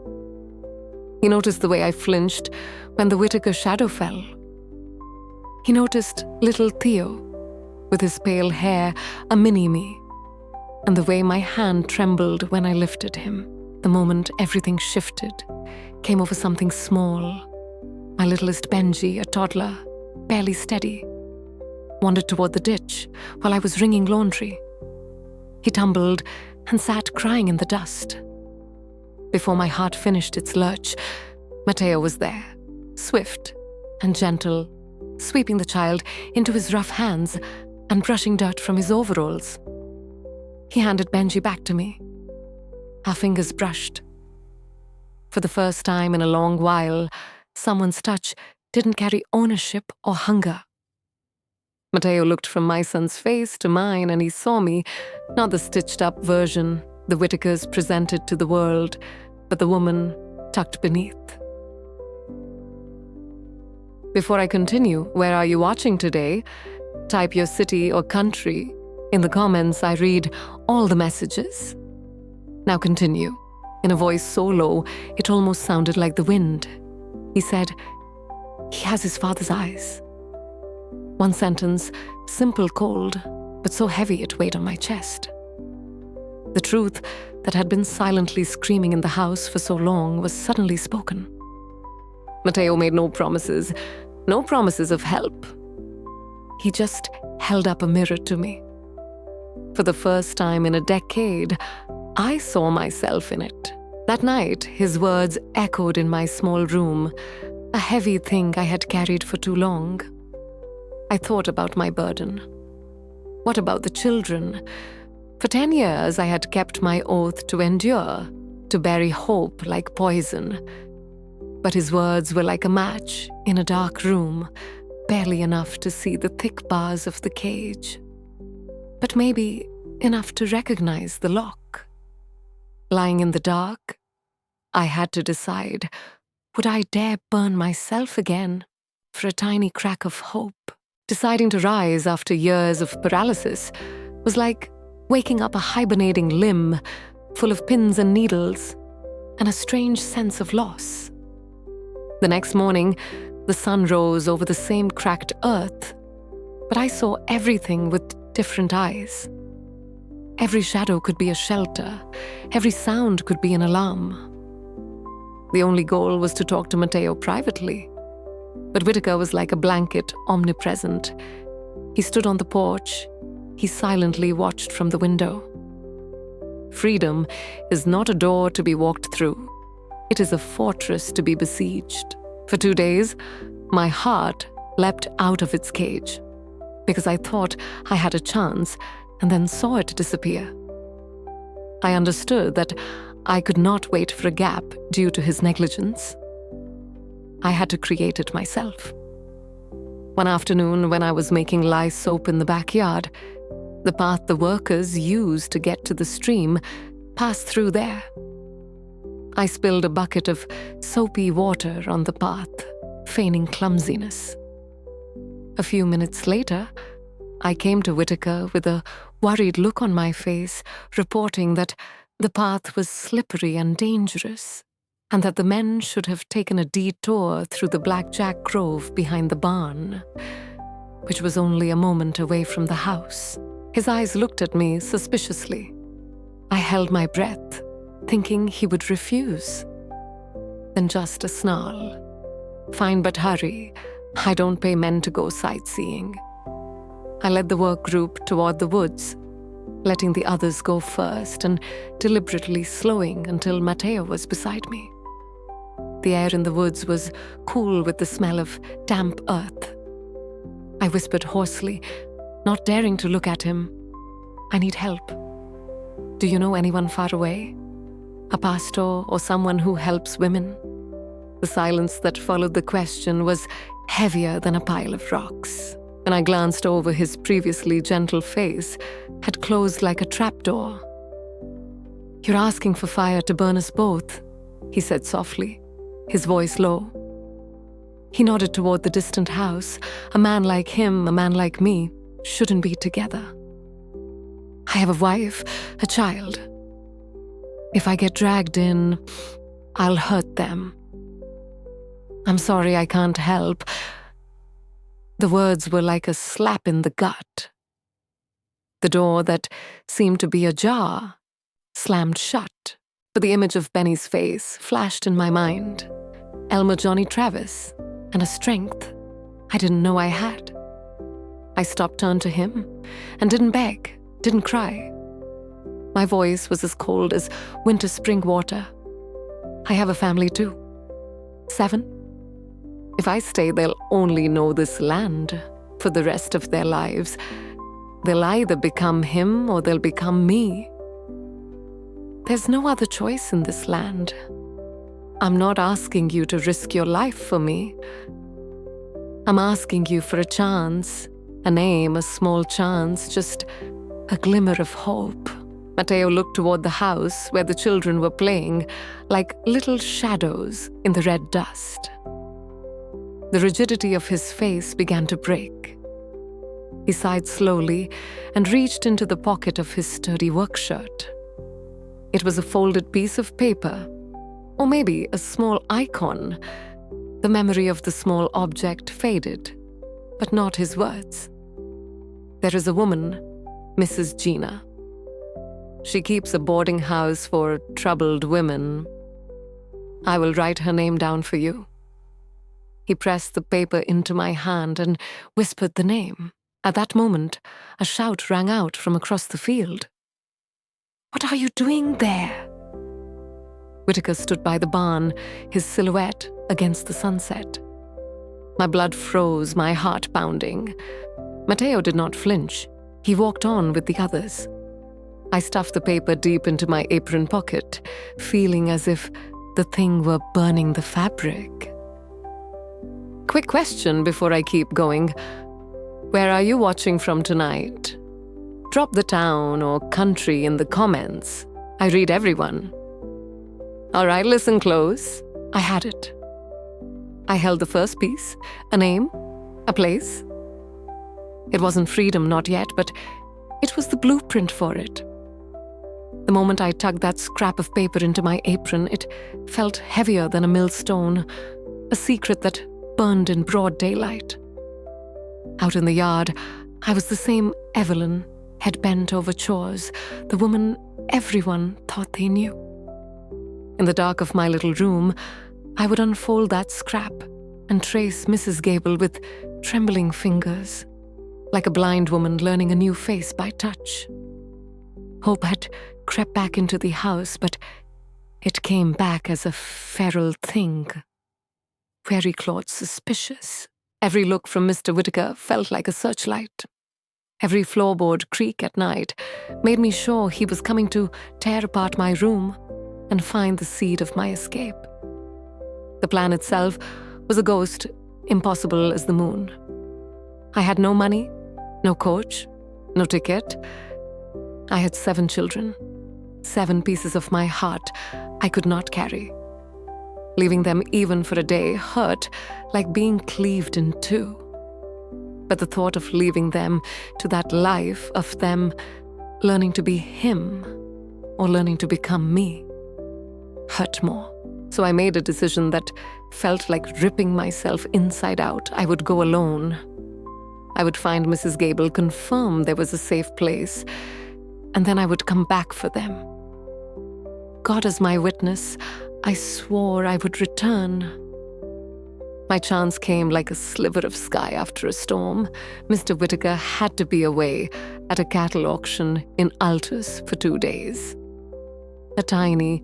He noticed the way I flinched when the Whitaker shadow fell. He noticed little Theo, with his pale hair, a mini-me, and the way my hand trembled when I lifted him. The moment everything shifted, came over something small. My littlest Benji, a toddler, barely steady, wandered toward the ditch while I was wringing laundry. He tumbled and sat crying in the dust. Before my heart finished its lurch, Matteo was there, swift and gentle, sweeping the child into his rough hands and brushing dirt from his overalls. He handed Benji back to me. Our fingers brushed. For the first time in a long while, someone's touch didn't carry ownership or hunger. Matteo looked from my son's face to mine, and he saw me, not the stitched-up version the Whitakers presented to the world, but the woman tucked beneath. Before I continue, where are you watching today? Type your city or country. In the comments, I read all the messages. Now continue. In a voice so low, it almost sounded like the wind. He said, "He has his father's eyes." One sentence, simple, cold, but so heavy it weighed on my chest. The truth that had been silently screaming in the house for so long was suddenly spoken. Matteo made no promises of help. He just held up a mirror to me. For the first time in a decade, I saw myself in it. That night, his words echoed in my small room, a heavy thing I had carried for too long. I thought about my burden. What about the children? For 10 years, I had kept my oath to endure, to bury hope like poison. But his words were like a match in a dark room, barely enough to see the thick bars of the cage, but maybe enough to recognize the lock. Lying in the dark, I had to decide, would I dare burn myself again for a tiny crack of hope? Deciding to rise after years of paralysis was like waking up a hibernating limb full of pins and needles and a strange sense of loss. The next morning, the sun rose over the same cracked earth, but I saw everything with different eyes. Every shadow could be a shelter. Every sound could be an alarm. The only goal was to talk to Matteo privately. But Whitaker was like a blanket, omnipresent. He stood on the porch. He silently watched from the window. Freedom is not a door to be walked through. It is a fortress to be besieged. For 2 days, my heart leapt out of its cage because I thought I had a chance and then saw it disappear. I understood that I could not wait for a gap due to his negligence. I had to create it myself. One afternoon, when I was making lye soap in the backyard, the path the workers used to get to the stream passed through there. I spilled a bucket of soapy water on the path, feigning clumsiness. A few minutes later, I came to Whitaker with a worried look on my face, reporting that the path was slippery and dangerous, and that the men should have taken a detour through the blackjack grove behind the barn, which was only a moment away from the house. His eyes looked at me suspiciously. I held my breath, thinking he would refuse. Then just a snarl. "Fine, but hurry. I don't pay men to go sightseeing." I led the work group toward the woods, letting the others go first and deliberately slowing until Matteo was beside me. The air in the woods was cool with the smell of damp earth. I whispered hoarsely, not daring to look at him, "I need help. Do you know anyone far away? A pastor or someone who helps women?" The silence that followed the question was heavier than a pile of rocks. When I glanced over, his previously gentle face had closed like a trapdoor. "You're asking for fire to burn us both," he said softly, his voice low. He nodded toward the distant house. A man like him, a man like me, shouldn't be together. "I have a wife, a child. If I get dragged in, I'll hurt them. I'm sorry, I can't help." The words were like a slap in the gut. The door that seemed to be ajar slammed shut, but the image of Benny's face flashed in my mind. Elmer Johnny Travis, and a strength I didn't know I had. I stopped, turned to him, and didn't beg, didn't cry. My voice was as cold as winter spring water. "I have a family too. 7. If I stay, they'll only know this land for the rest of their lives. They'll either become him or they'll become me. There's no other choice in this land. I'm not asking you to risk your life for me. I'm asking you for a chance, a name, a small chance, just a glimmer of hope." Matteo looked toward the house where the children were playing, like little shadows in the red dust. The rigidity of his face began to break. He sighed slowly and reached into the pocket of his sturdy work shirt. It was a folded piece of paper, or maybe a small icon. The memory of the small object faded, but not his words. "There is a woman, Mrs. Gina. She keeps a boarding house for troubled women. I will write her name down for you." He pressed the paper into my hand and whispered the name. At that moment, a shout rang out from across the field. "What are you doing there?" Whitaker stood by the barn, his silhouette against the sunset. My blood froze, my heart pounding. Matteo did not flinch. He walked on with the others. I stuffed the paper deep into my apron pocket, feeling as if the thing were burning the fabric. "Quick question before I keep going. Where are you watching from tonight? Drop the town or country in the comments. I read everyone." "All right, listen close." I had it. I held the first piece, a name, a place. It wasn't freedom, not yet, but it was the blueprint for it. The moment I tugged that scrap of paper into my apron, it felt heavier than a millstone, a secret that burned in broad daylight. Out in the yard, I was the same Evelyn, head bent over chores, the woman everyone thought they knew. In the dark of my little room, I would unfold that scrap and trace Mrs. Gable with trembling fingers, like a blind woman learning a new face by touch. Hope had crept back into the house, but it came back as a feral thing, very clawed, suspicious. Every look from Mr. Whitaker felt like a searchlight. Every floorboard creak at night made me sure he was coming to tear apart my room and find the seed of my escape. The plan itself was a ghost impossible as the moon. I had no money, no coach, no ticket. I had 7 children, 7 pieces of my heart I could not carry. Leaving them even for a day hurt like being cleaved in two. But the thought of leaving them to that life of them learning to be him or learning to become me hurt more. So I made a decision that felt like ripping myself inside out. I would go alone. I would find Mrs. Gable, confirm there was a safe place, and then I would come back for them. God is my witness, I swore I would return. My chance came like a sliver of sky after a storm. Mr. Whittaker had to be away at a cattle auction in Altus for 2 days. A tiny,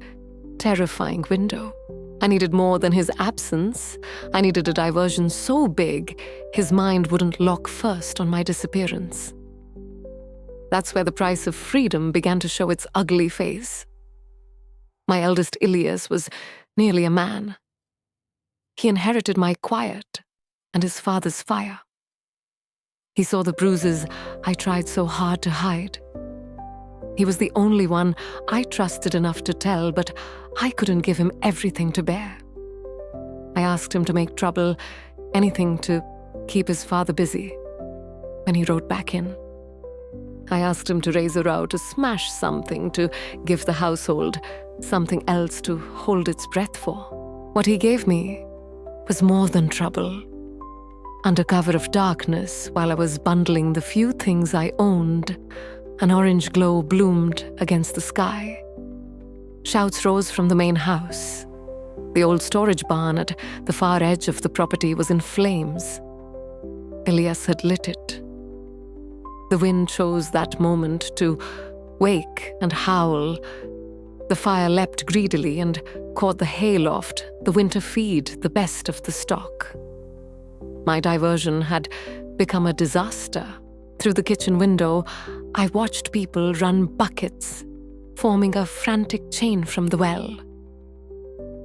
terrifying window. I needed more than his absence. I needed a diversion so big, his mind wouldn't lock first on my disappearance. That's where the price of freedom began to show its ugly face. My eldest Ilias was nearly a man. He inherited my quiet and his father's fire. He saw the bruises I tried so hard to hide. He was the only one I trusted enough to tell, but I couldn't give him everything to bear. I asked him to make trouble, anything to keep his father busy. When he wrote back in, I asked him to raise a row, to smash something, to give the household something else to hold its breath for. What he gave me was more than trouble. Under cover of darkness, while I was bundling the few things I owned, an orange glow bloomed against the sky. Shouts rose from the main house. The old storage barn at the far edge of the property was in flames. Ilias had lit it. The wind chose that moment to wake and howl. The fire leapt greedily and caught the hayloft, the winter feed, the best of the stock. My diversion had become a disaster. Through the kitchen window, I watched people run buckets, forming a frantic chain from the well.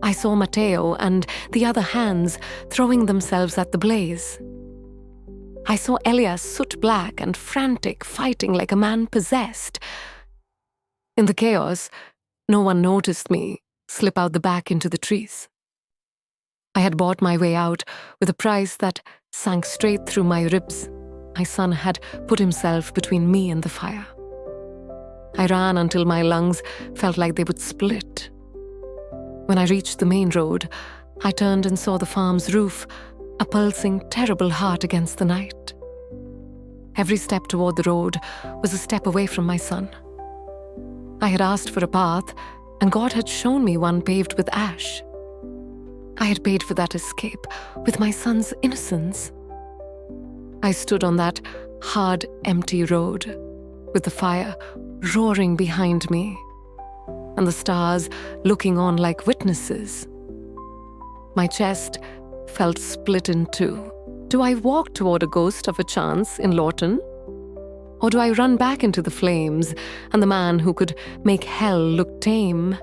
I saw Matteo and the other hands throwing themselves at the blaze. I saw Elias soot black and frantic, fighting like a man possessed. In the chaos, no one noticed me slip out the back into the trees. I had bought my way out with a price that sank straight through my ribs. My son had put himself between me and the fire. I ran until my lungs felt like they would split. When I reached the main road, I turned and saw the farm's roof, a pulsing, terrible heart against the night. Every step toward the road was a step away from my son. I had asked for a path, and God had shown me one paved with ash. I had paid for that escape with my son's innocence. I stood on that hard, empty road, with the fire roaring behind me, and the stars looking on like witnesses. My chest felt split in two. Do I walk toward a ghost of a chance in Lawton? Or do I run back into the flames and the man who could make hell look tame?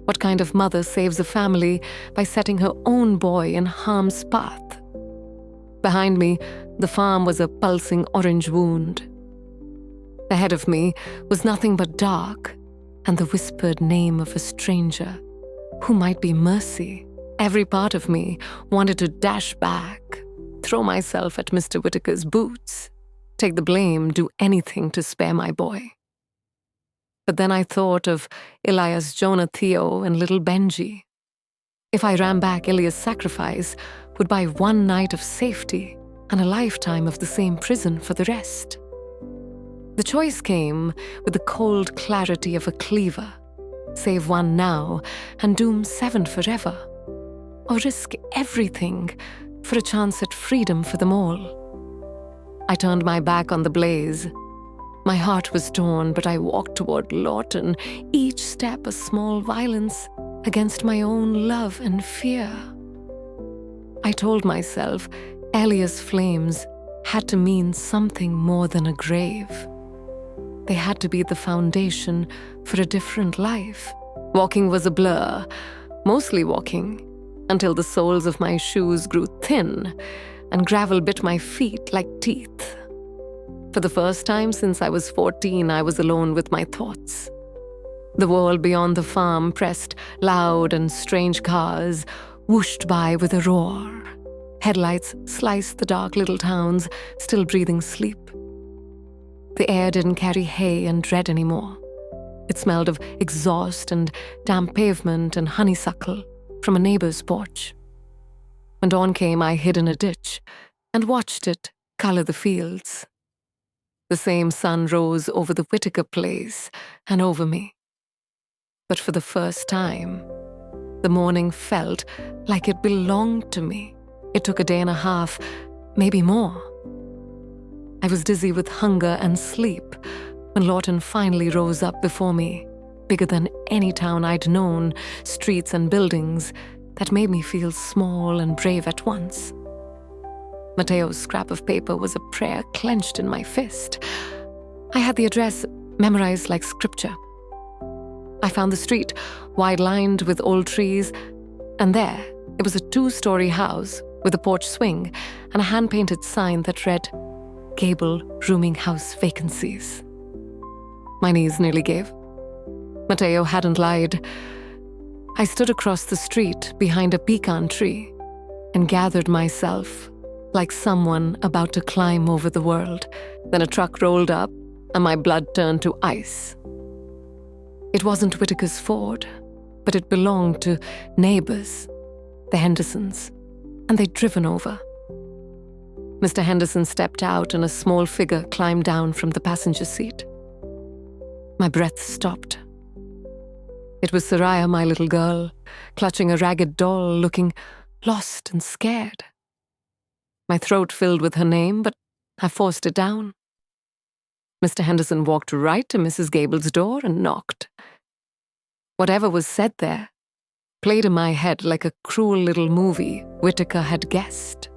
What kind of mother saves a family by setting her own boy in harm's path? Behind me, the farm was a pulsing orange wound. Ahead of me was nothing but dark and the whispered name of a stranger who might be Mercy. Every part of me wanted to dash back, throw myself at Mr. Whittaker's boots, take the blame, do anything to spare my boy. But then I thought of Elias, Jonah, Theo, and little Benji. If I ran back, Elias' sacrifice would buy one night of safety and a lifetime of the same prison for the rest. The choice came with the cold clarity of a cleaver. Save one now and doom 7 forever. Or risk everything for a chance at freedom for them all. I turned my back on the blaze. My heart was torn, but I walked toward Lawton, each step a small violence against my own love and fear. I told myself Elias' flames had to mean something more than a grave. They had to be the foundation for a different life. Walking was a blur, mostly walking, until the soles of my shoes grew thin and gravel bit my feet like teeth. For the first time since I was 14, I was alone with my thoughts. The world beyond the farm pressed loud and strange cars, whooshed by with a roar. Headlights sliced the dark little towns, still breathing sleep. The air didn't carry hay and dread anymore. It smelled of exhaust and damp pavement and honeysuckle from a neighbor's porch. When dawn came, I hid in a ditch and watched it color the fields. The same sun rose over the Whitaker place and over me. But for the first time, the morning felt like it belonged to me. It took a day and a half, maybe more. I was dizzy with hunger and sleep when Lawton finally rose up before me, bigger than any town I'd known, streets and buildings that made me feel small and brave at once. Mateo's scrap of paper was a prayer clenched in my fist. I had the address memorized like scripture. I found the street, wide-lined with old trees, and there it was a 2-story house with a porch swing and a hand-painted sign that read, Gable Rooming House Vacancies. My knees nearly gave. Mateo hadn't lied. I stood across the street behind a pecan tree and gathered myself like someone about to climb over the world. Then a truck rolled up and my blood turned to ice. It wasn't Whitaker's Ford, but it belonged to neighbors, the Hendersons, and they'd driven over. Mr. Henderson stepped out and a small figure climbed down from the passenger seat. My breath stopped. It was Soraya, my little girl, clutching a ragged doll, looking lost and scared. My throat filled with her name, but I forced it down. Mr. Henderson walked right to Mrs. Gable's door and knocked. Whatever was said there played in my head like a cruel little movie Whitaker had guessed.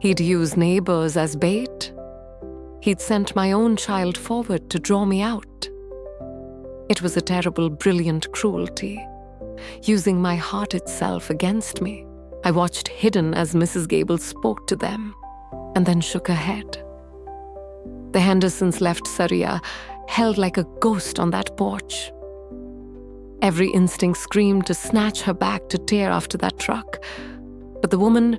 He'd used neighbors as bait. He'd sent my own child forward to draw me out. It was a terrible, brilliant cruelty, using my heart itself against me. I watched hidden as Mrs. Gable spoke to them, and then shook her head. The Hendersons left Saria, held like a ghost on that porch. Every instinct screamed to snatch her back to tear after that truck, but the woman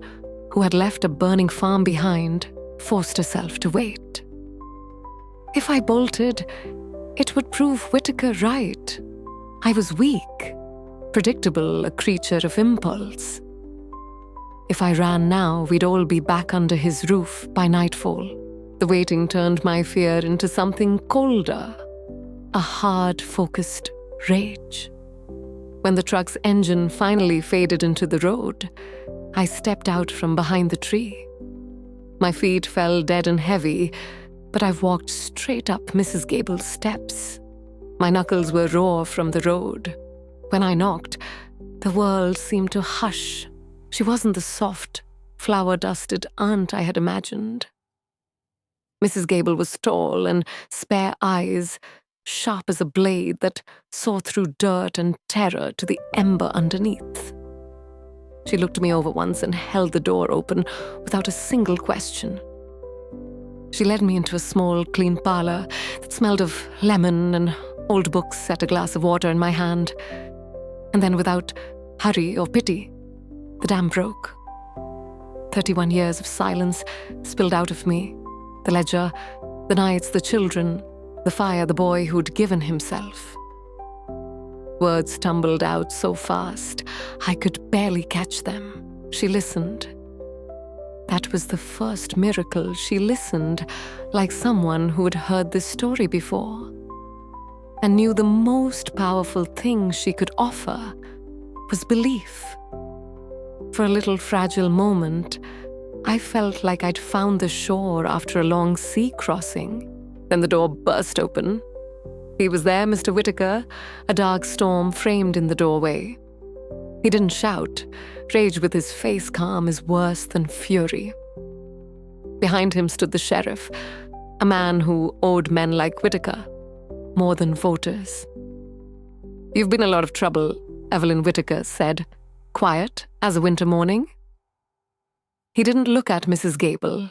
who had left a burning farm behind forced herself to wait. If I bolted, it would prove Whitaker right. I was weak, predictable, a creature of impulse. If I ran now, we'd all be back under his roof by nightfall. The waiting turned my fear into something colder, a hard, focused rage. When the truck's engine finally faded into the road, I stepped out from behind the tree. My feet fell dead and heavy, but I walked straight up Mrs. Gable's steps. My knuckles were raw from the road. When I knocked, the world seemed to hush. She wasn't the soft, flour-dusted aunt I had imagined. Mrs. Gable was tall and spare eyes, sharp as a blade that saw through dirt and terror to the ember underneath. She looked me over once and held the door open without a single question. She led me into a small, clean parlor that smelled of lemon and old books, set a glass of water in my hand. And then without hurry or pity, the dam broke. 31 years of silence spilled out of me. The ledger, the nights, the children, the fire, the boy who'd given himself. Words tumbled out so fast, I could barely catch them. She listened. That was the first miracle. She listened like someone who had heard this story before and knew the most powerful thing she could offer was belief. For a little fragile moment, I felt like I'd found the shore after a long sea crossing. Then the door burst open. He was there, Mr. Whitaker, a dark storm framed in the doorway. He didn't shout. Rage with his face calm is worse than fury. Behind him stood the sheriff, a man who owed men like Whitaker more than voters. "You've been in a lot of trouble," Evelyn Whitaker said. quiet as a winter morning. He didn't look at Mrs. Gable.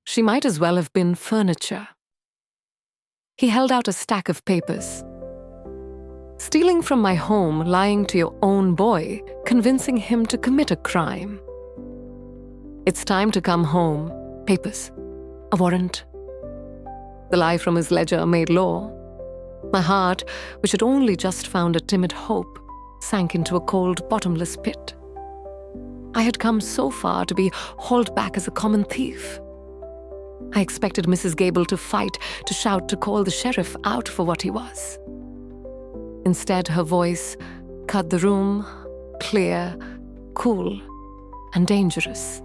She might as well have been furniture. He held out a stack of papers. Stealing from my home, lying to your own boy, convincing him to commit a crime. It's time to come home. Papers. A warrant. The lie from his ledger made law. My heart, which had only just found a timid hope, sank into a cold, bottomless pit. I had come so far to be hauled back as a common thief. I expected Mrs. Gable to fight, to shout, to call the sheriff out for what he was. Instead, her voice cut the room, clear, cool, and dangerous.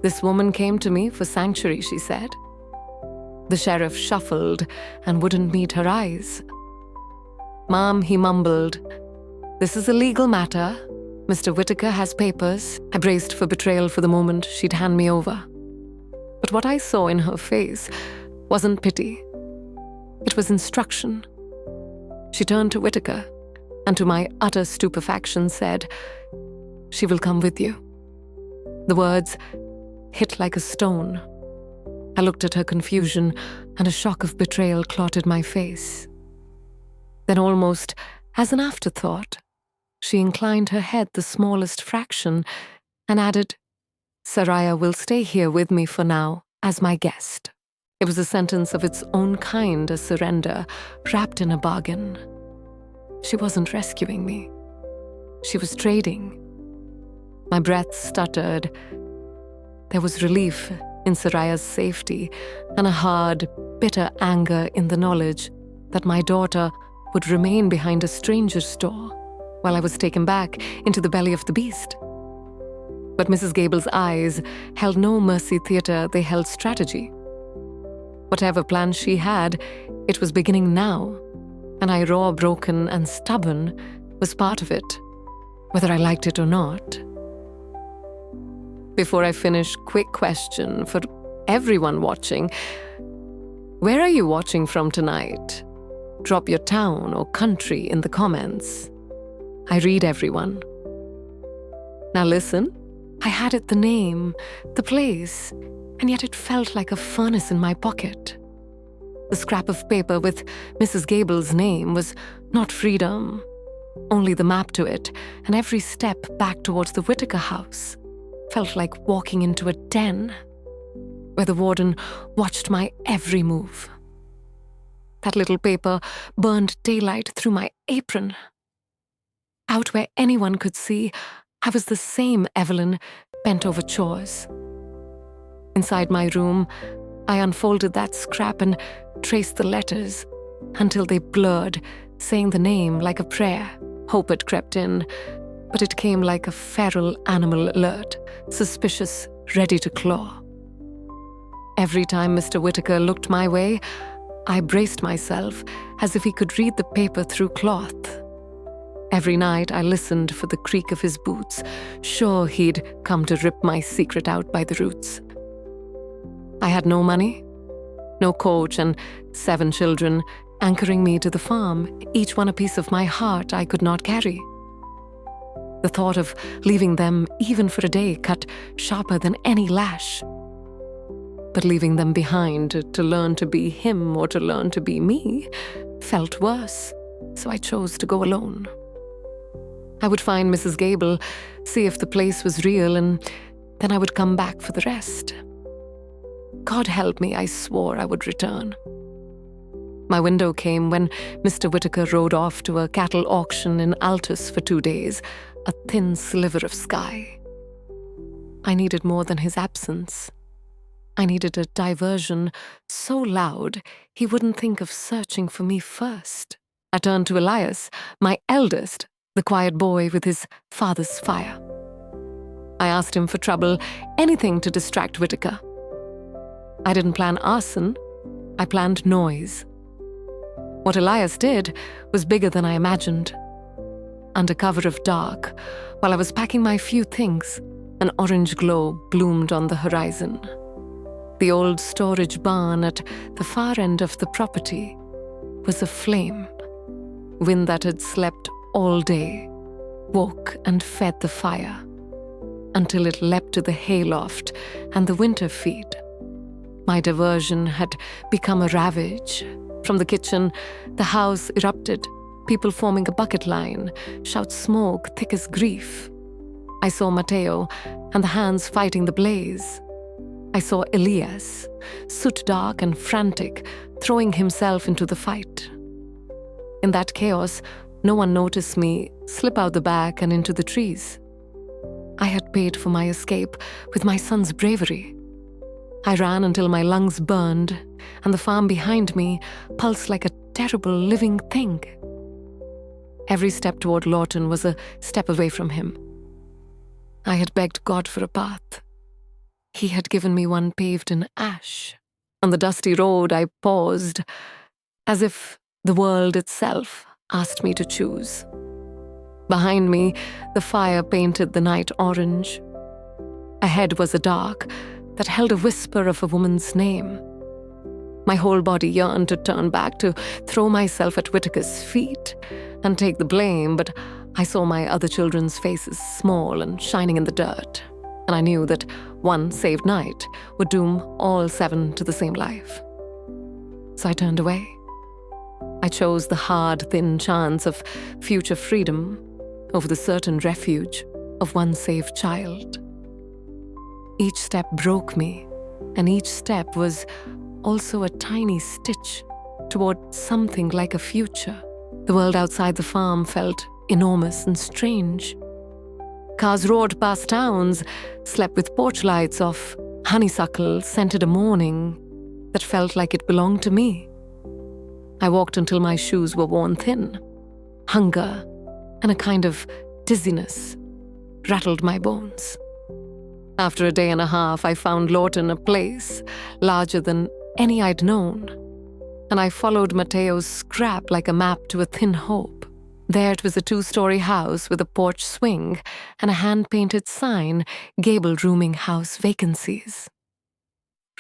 This woman came to me for sanctuary, she said. The sheriff shuffled and wouldn't meet her eyes. "Ma'am," he mumbled, "this is a legal matter. Mr. Whitaker has papers." I braced for betrayal for the moment she'd hand me over. But what I saw in her face wasn't pity. It was instruction. She turned to Whitaker, and to my utter stupefaction said, "She will come with you." The words hit like a stone. I looked at her confusion, and a shock of betrayal clotted my face. Then, almost as an afterthought, she inclined her head the smallest fraction and added, "Saraya will stay here with me for now as my guest." It was a sentence of its own kind, a surrender wrapped in a bargain. She wasn't rescuing me. She was trading. My breath stuttered. There was relief in Saraya's safety and a hard, bitter anger in the knowledge that my daughter would remain behind a stranger's door while I was taken back into the belly of the beast. But Mrs. Gable's eyes held no mercy theater, they held strategy. Whatever plan she had, it was beginning now, and I, raw, broken, and stubborn, was part of it, whether I liked it or not. Before I finish, quick question for everyone watching. Where are you watching from tonight? Drop your town or country in the comments. I read everyone. Now listen, I had it the name, the place, and yet it felt like a furnace in my pocket. The scrap of paper with Mrs. Gable's name was not freedom, only the map to it, and every step back towards the Whitaker house felt like walking into a den where the warden watched my every move. That little paper burned daylight through my apron. Out where anyone could see, I was the same Evelyn bent over chores. Inside my room, I unfolded that scrap and traced the letters until they blurred, saying the name like a prayer. Hope had crept in, but it came like a feral animal alert, suspicious, ready to claw. Every time Mr. Whitaker looked my way, I braced myself as if he could read the paper through cloth. Every night I listened for the creak of his boots, sure he'd come to rip my secret out by the roots. I had no money, no coach, and 7 children anchoring me to the farm, each one a piece of my heart I could not carry. The thought of leaving them even for a day cut sharper than any lash. But leaving them behind to learn to be him or to learn to be me felt worse, so I chose to go alone. I would find Mrs. Gable, see if the place was real, and then I would come back for the rest. God help me, I swore I would return. My window came when Mr. Whitaker rode off to a cattle auction in Altus for 2 days, a thin sliver of sky. I needed more than his absence. I needed a diversion so loud he wouldn't think of searching for me first. I turned to Elias, my eldest, the quiet boy with his father's fire. I asked him for trouble, anything to distract Whitaker. I didn't plan arson, I planned noise. What Elias did was bigger than I imagined. Under cover of dark, while I was packing my few things, an orange glow bloomed on the horizon. The old storage barn at the far end of the property was aflame. Wind that had slept all day woke and fed the fire until it leapt to the hayloft and the winter feed. My diversion had become a ravage. From the kitchen, the house erupted, people forming a bucket line, shouts smoke thick as grief. I saw Matteo and the hands fighting the blaze. I saw Elias, soot dark and frantic, throwing himself into the fight. In that chaos, no one noticed me slip out the back and into the trees. I had paid for my escape with my son's bravery. I ran until my lungs burned, and the farm behind me pulsed like a terrible living thing. Every step toward Lawton was a step away from him. I had begged God for a path. He had given me one paved in ash. On the dusty road, I paused, as if the world itself asked me to choose. Behind me, the fire painted the night orange. Ahead was a dark that held a whisper of a woman's name. My whole body yearned to turn back, to throw myself at Whitaker's feet and take the blame, but I saw my other children's faces small and shining in the dirt, and I knew that one saved night would doom all 7 to the same life. So I turned away. I chose the hard, thin chance of future freedom over the certain refuge of one saved child. Each step broke me, and each step was also a tiny stitch toward something like a future. The world outside the farm felt enormous and strange. Cars roared past towns, slept with porch lights off. Honeysuckle scented a morning that felt like it belonged to me. I walked until my shoes were worn thin. Hunger and a kind of dizziness rattled my bones. After a day and a half, I found Lawton, a place larger than any I'd known, and I followed Matteo's scrap like a map to a thin hope. There it was, a 2-story house with a porch swing and a hand-painted sign, gable rooming house vacancies.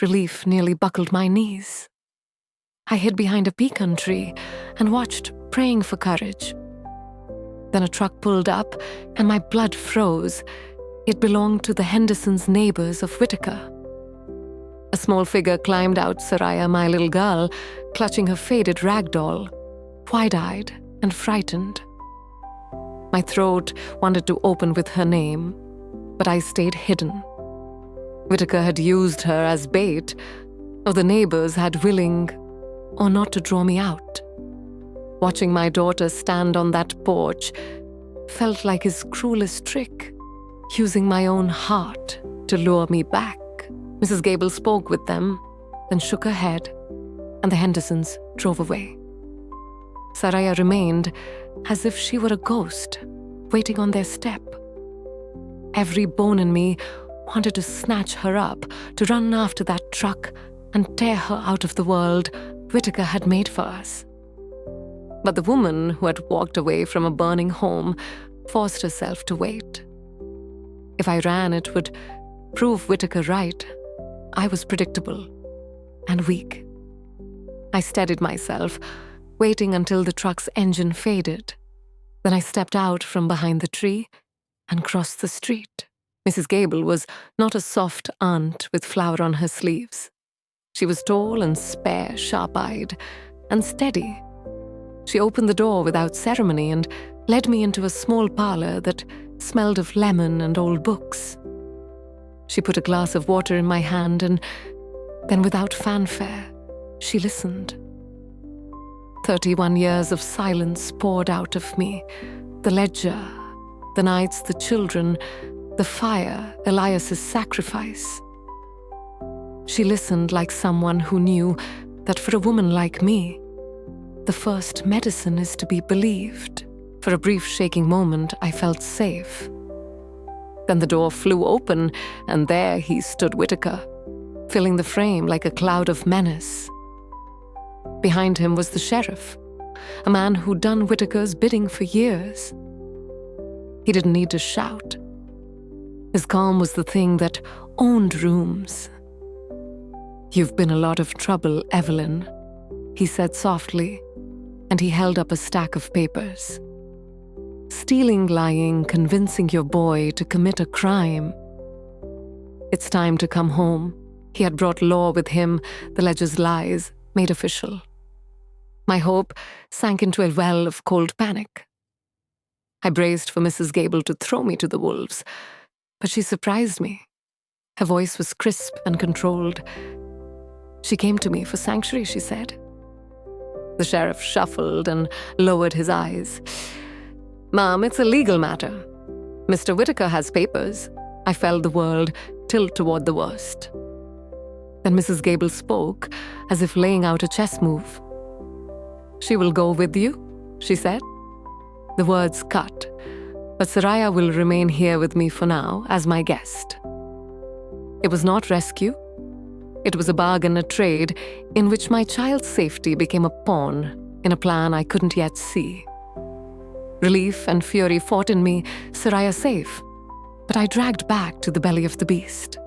Relief nearly buckled my knees. I hid behind a pecan tree and watched, praying for courage. Then a truck pulled up and my blood froze. It belonged to the Hendersons' neighbors of Whitaker. A small figure climbed out, Saraya, my little girl, clutching her faded rag doll, wide-eyed and frightened. My throat wanted to open with her name, but I stayed hidden. Whitaker had used her as bait, or the neighbors had willing or not to draw me out. Watching my daughter stand on that porch felt like his cruelest trick, using my own heart to lure me back. Mrs. Gable spoke with them, then shook her head, and the Hendersons drove away. Saraya remained as if she were a ghost, waiting on their step. Every bone in me wanted to snatch her up, to run after that truck and tear her out of the world Whitaker had made for us. But the woman who had walked away from a burning home forced herself to wait. If I ran, it would prove Whitaker right. I was predictable and weak. I steadied myself, waiting until the truck's engine faded. Then I stepped out from behind the tree and crossed the street. Mrs. Gable was not a soft aunt with flour on her sleeves. She was tall and spare, sharp-eyed, and steady. She opened the door without ceremony and led me into a small parlor that smelled of lemon and old books. She put a glass of water in my hand, and then without fanfare, she listened. 31 years of silence poured out of me. The ledger, the nights, the children, the fire, Elias's sacrifice. She listened like someone who knew that for a woman like me, the first medicine is to be believed. For a brief shaking moment, I felt safe. Then the door flew open, and there he stood, Whitaker, filling the frame like a cloud of menace. Behind him was the sheriff, a man who'd done Whitaker's bidding for years. He didn't need to shout. His calm was the thing that owned rooms. "You've been a lot of trouble, Evelyn," he said softly, and he held up a stack of papers. stealing, lying, convincing your boy to commit a crime. It's time to come home. He had brought law with him, the ledger's lies made official. My hope sank into a well of cold panic. I braced for Mrs. Gable to throw me to the wolves, but she surprised me. Her voice was crisp and controlled. She came to me for sanctuary, she said. The sheriff shuffled and lowered his eyes. Ma'am, it's a legal matter. Mr. Whitaker has papers. I felt the world tilt toward the worst. Then Mrs. Gable spoke, as if laying out a chess move. She will go with you, she said. The words cut, but Soraya will remain here with me for now as my guest. It was not rescue. It was a bargain, a trade, in which my child's safety became a pawn in a plan I couldn't yet see. Relief and fury fought in me, Soraya safe, but I dragged back to the belly of the beast.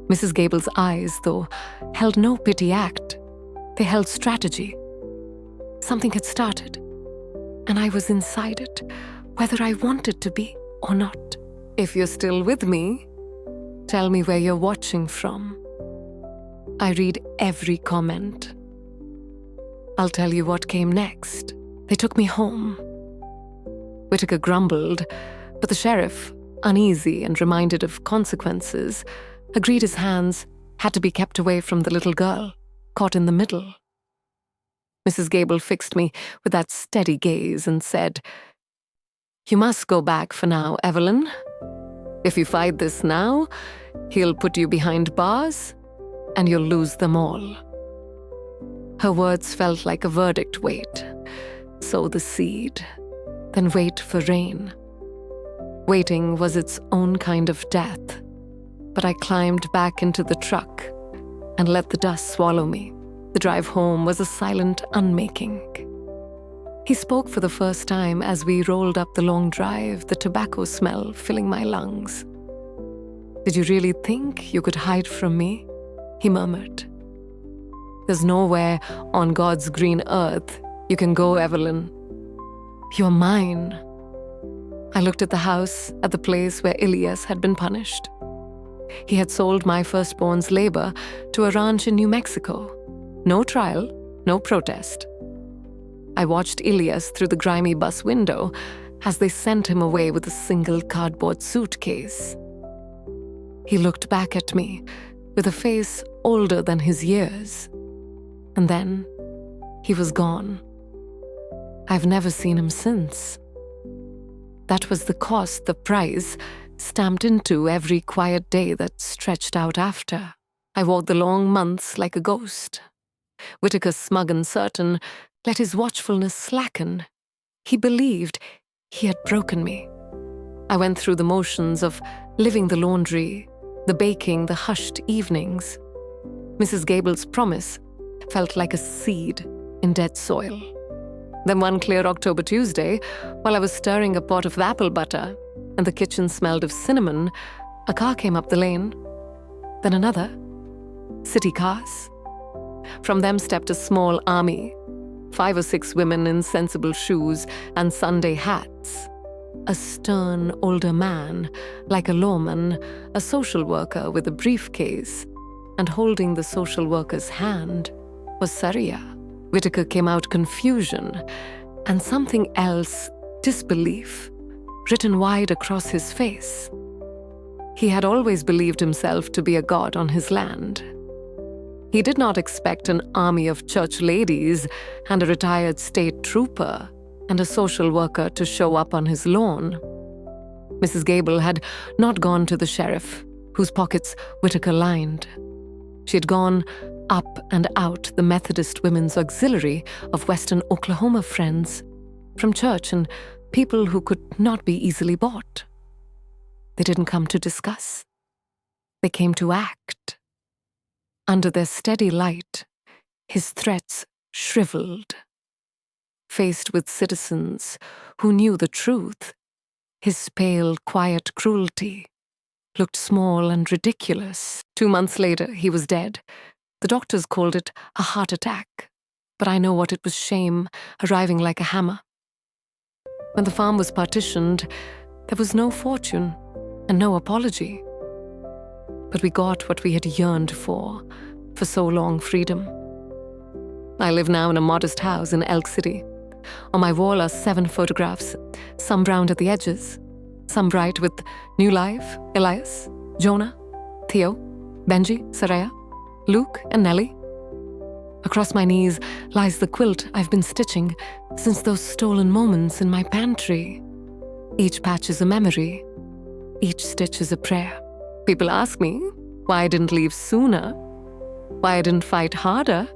Mrs. Gable's eyes, though, held no pity act. They held strategy. Something had started, and I was inside it, whether I wanted to be or not. If you're still with me, tell me where you're watching from. I read every comment. I'll tell you what came next. They took me home. Whitaker grumbled, but the sheriff, uneasy and reminded of consequences, agreed his hands had to be kept away from the little girl, caught in the middle. Mrs. Gable fixed me with that steady gaze and said, "You must go back for now, Evelyn. If you fight this now, he'll put you behind bars, and you'll lose them all." Her words felt like a verdict. Wait, sow the seed, then wait for rain. Waiting was its own kind of death, but I climbed back into the truck and let the dust swallow me. The drive home was a silent unmaking. He spoke for the first time as we rolled up the long drive, the tobacco smell filling my lungs. "Did you really think you could hide from me?" he murmured. "There's nowhere on God's green earth you can go, Evelyn. You're mine." I looked at the house, at the place where Ilias had been punished. He had sold my firstborn's labor to a ranch in New Mexico. No trial, no protest. I watched Ilias through the grimy bus window as they sent him away with a single cardboard suitcase. He looked back at me with a face older than his years. And then he was gone. I've never seen him since. That was the cost, the price, stamped into every quiet day that stretched out after. I walked the long months like a ghost. Whitaker, smug and certain, let his watchfulness slacken. He believed he had broken me. I went through the motions of living the laundry, the baking, the hushed evenings. Mrs. Gable's promise felt like a seed in dead soil. Then one clear October Tuesday, while I was stirring a pot of apple butter and the kitchen smelled of cinnamon, a car came up the lane. Then another. City cars. From them stepped a small army, 5 or 6 women in sensible shoes and Sunday hats. A stern older man, like a lawman, a social worker with a briefcase, and holding the social worker's hand was Soraya. Whitaker came out confusion, and something else, disbelief, written wide across his face. He had always believed himself to be a god on his land. He did not expect an army of church ladies and a retired state trooper and a social worker to show up on his lawn. Mrs. Gable had not gone to the sheriff, whose pockets Whitaker lined. She had gone up and out the Methodist Women's Auxiliary of Western Oklahoma friends, from church and people who could not be easily bought. They didn't come to discuss. They came to act. Under their steady light, his threats shriveled. Faced with citizens who knew the truth, his pale, quiet cruelty looked small and ridiculous. 2 months later, he was dead. The doctors called it a heart attack, but I know what it was: shame arriving like a hammer. When the farm was partitioned, there was no fortune and no apology. But we got what we had yearned for so long, freedom. I live now in a modest house in Elk City. On my wall are 7 photographs, some browned at the edges, some bright with new life, Elias, Jonah, Theo, Benji, Saraya, Luke, and Nellie. Across my knees lies the quilt I've been stitching since those stolen moments in my pantry. Each patch is a memory. Each stitch is a prayer. People ask me why I didn't leave sooner, why I didn't fight harder.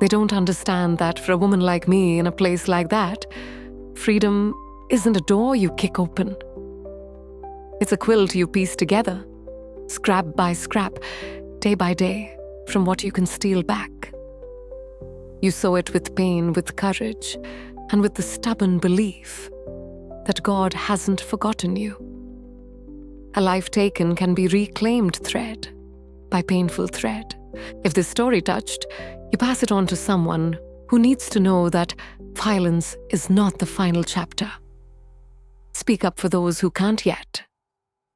They don't understand that for a woman like me in a place like that, freedom isn't a door you kick open. It's a quilt you piece together, scrap by scrap, day by day, from what you can steal back. You sew it with pain, with courage, and with the stubborn belief that God hasn't forgotten you. A life taken can be reclaimed thread by painful thread. If this story touched, you pass it on to someone who needs to know that violence is not the final chapter. Speak up for those who can't yet.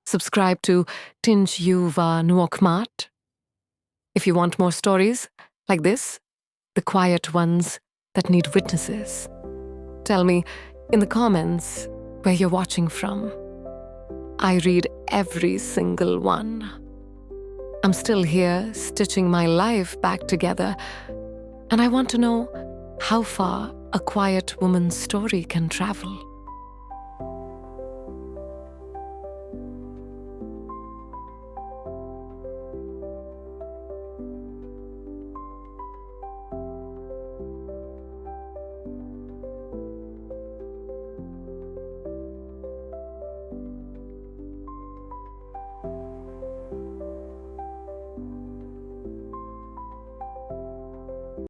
Subscribe to Tinch Yuva Nuokmat. If you want more stories like this, the quiet ones that need witnesses, tell me in the comments where you're watching from. I read every single one. I'm still here stitching my life back together, and I want to know how far a quiet woman's story can travel.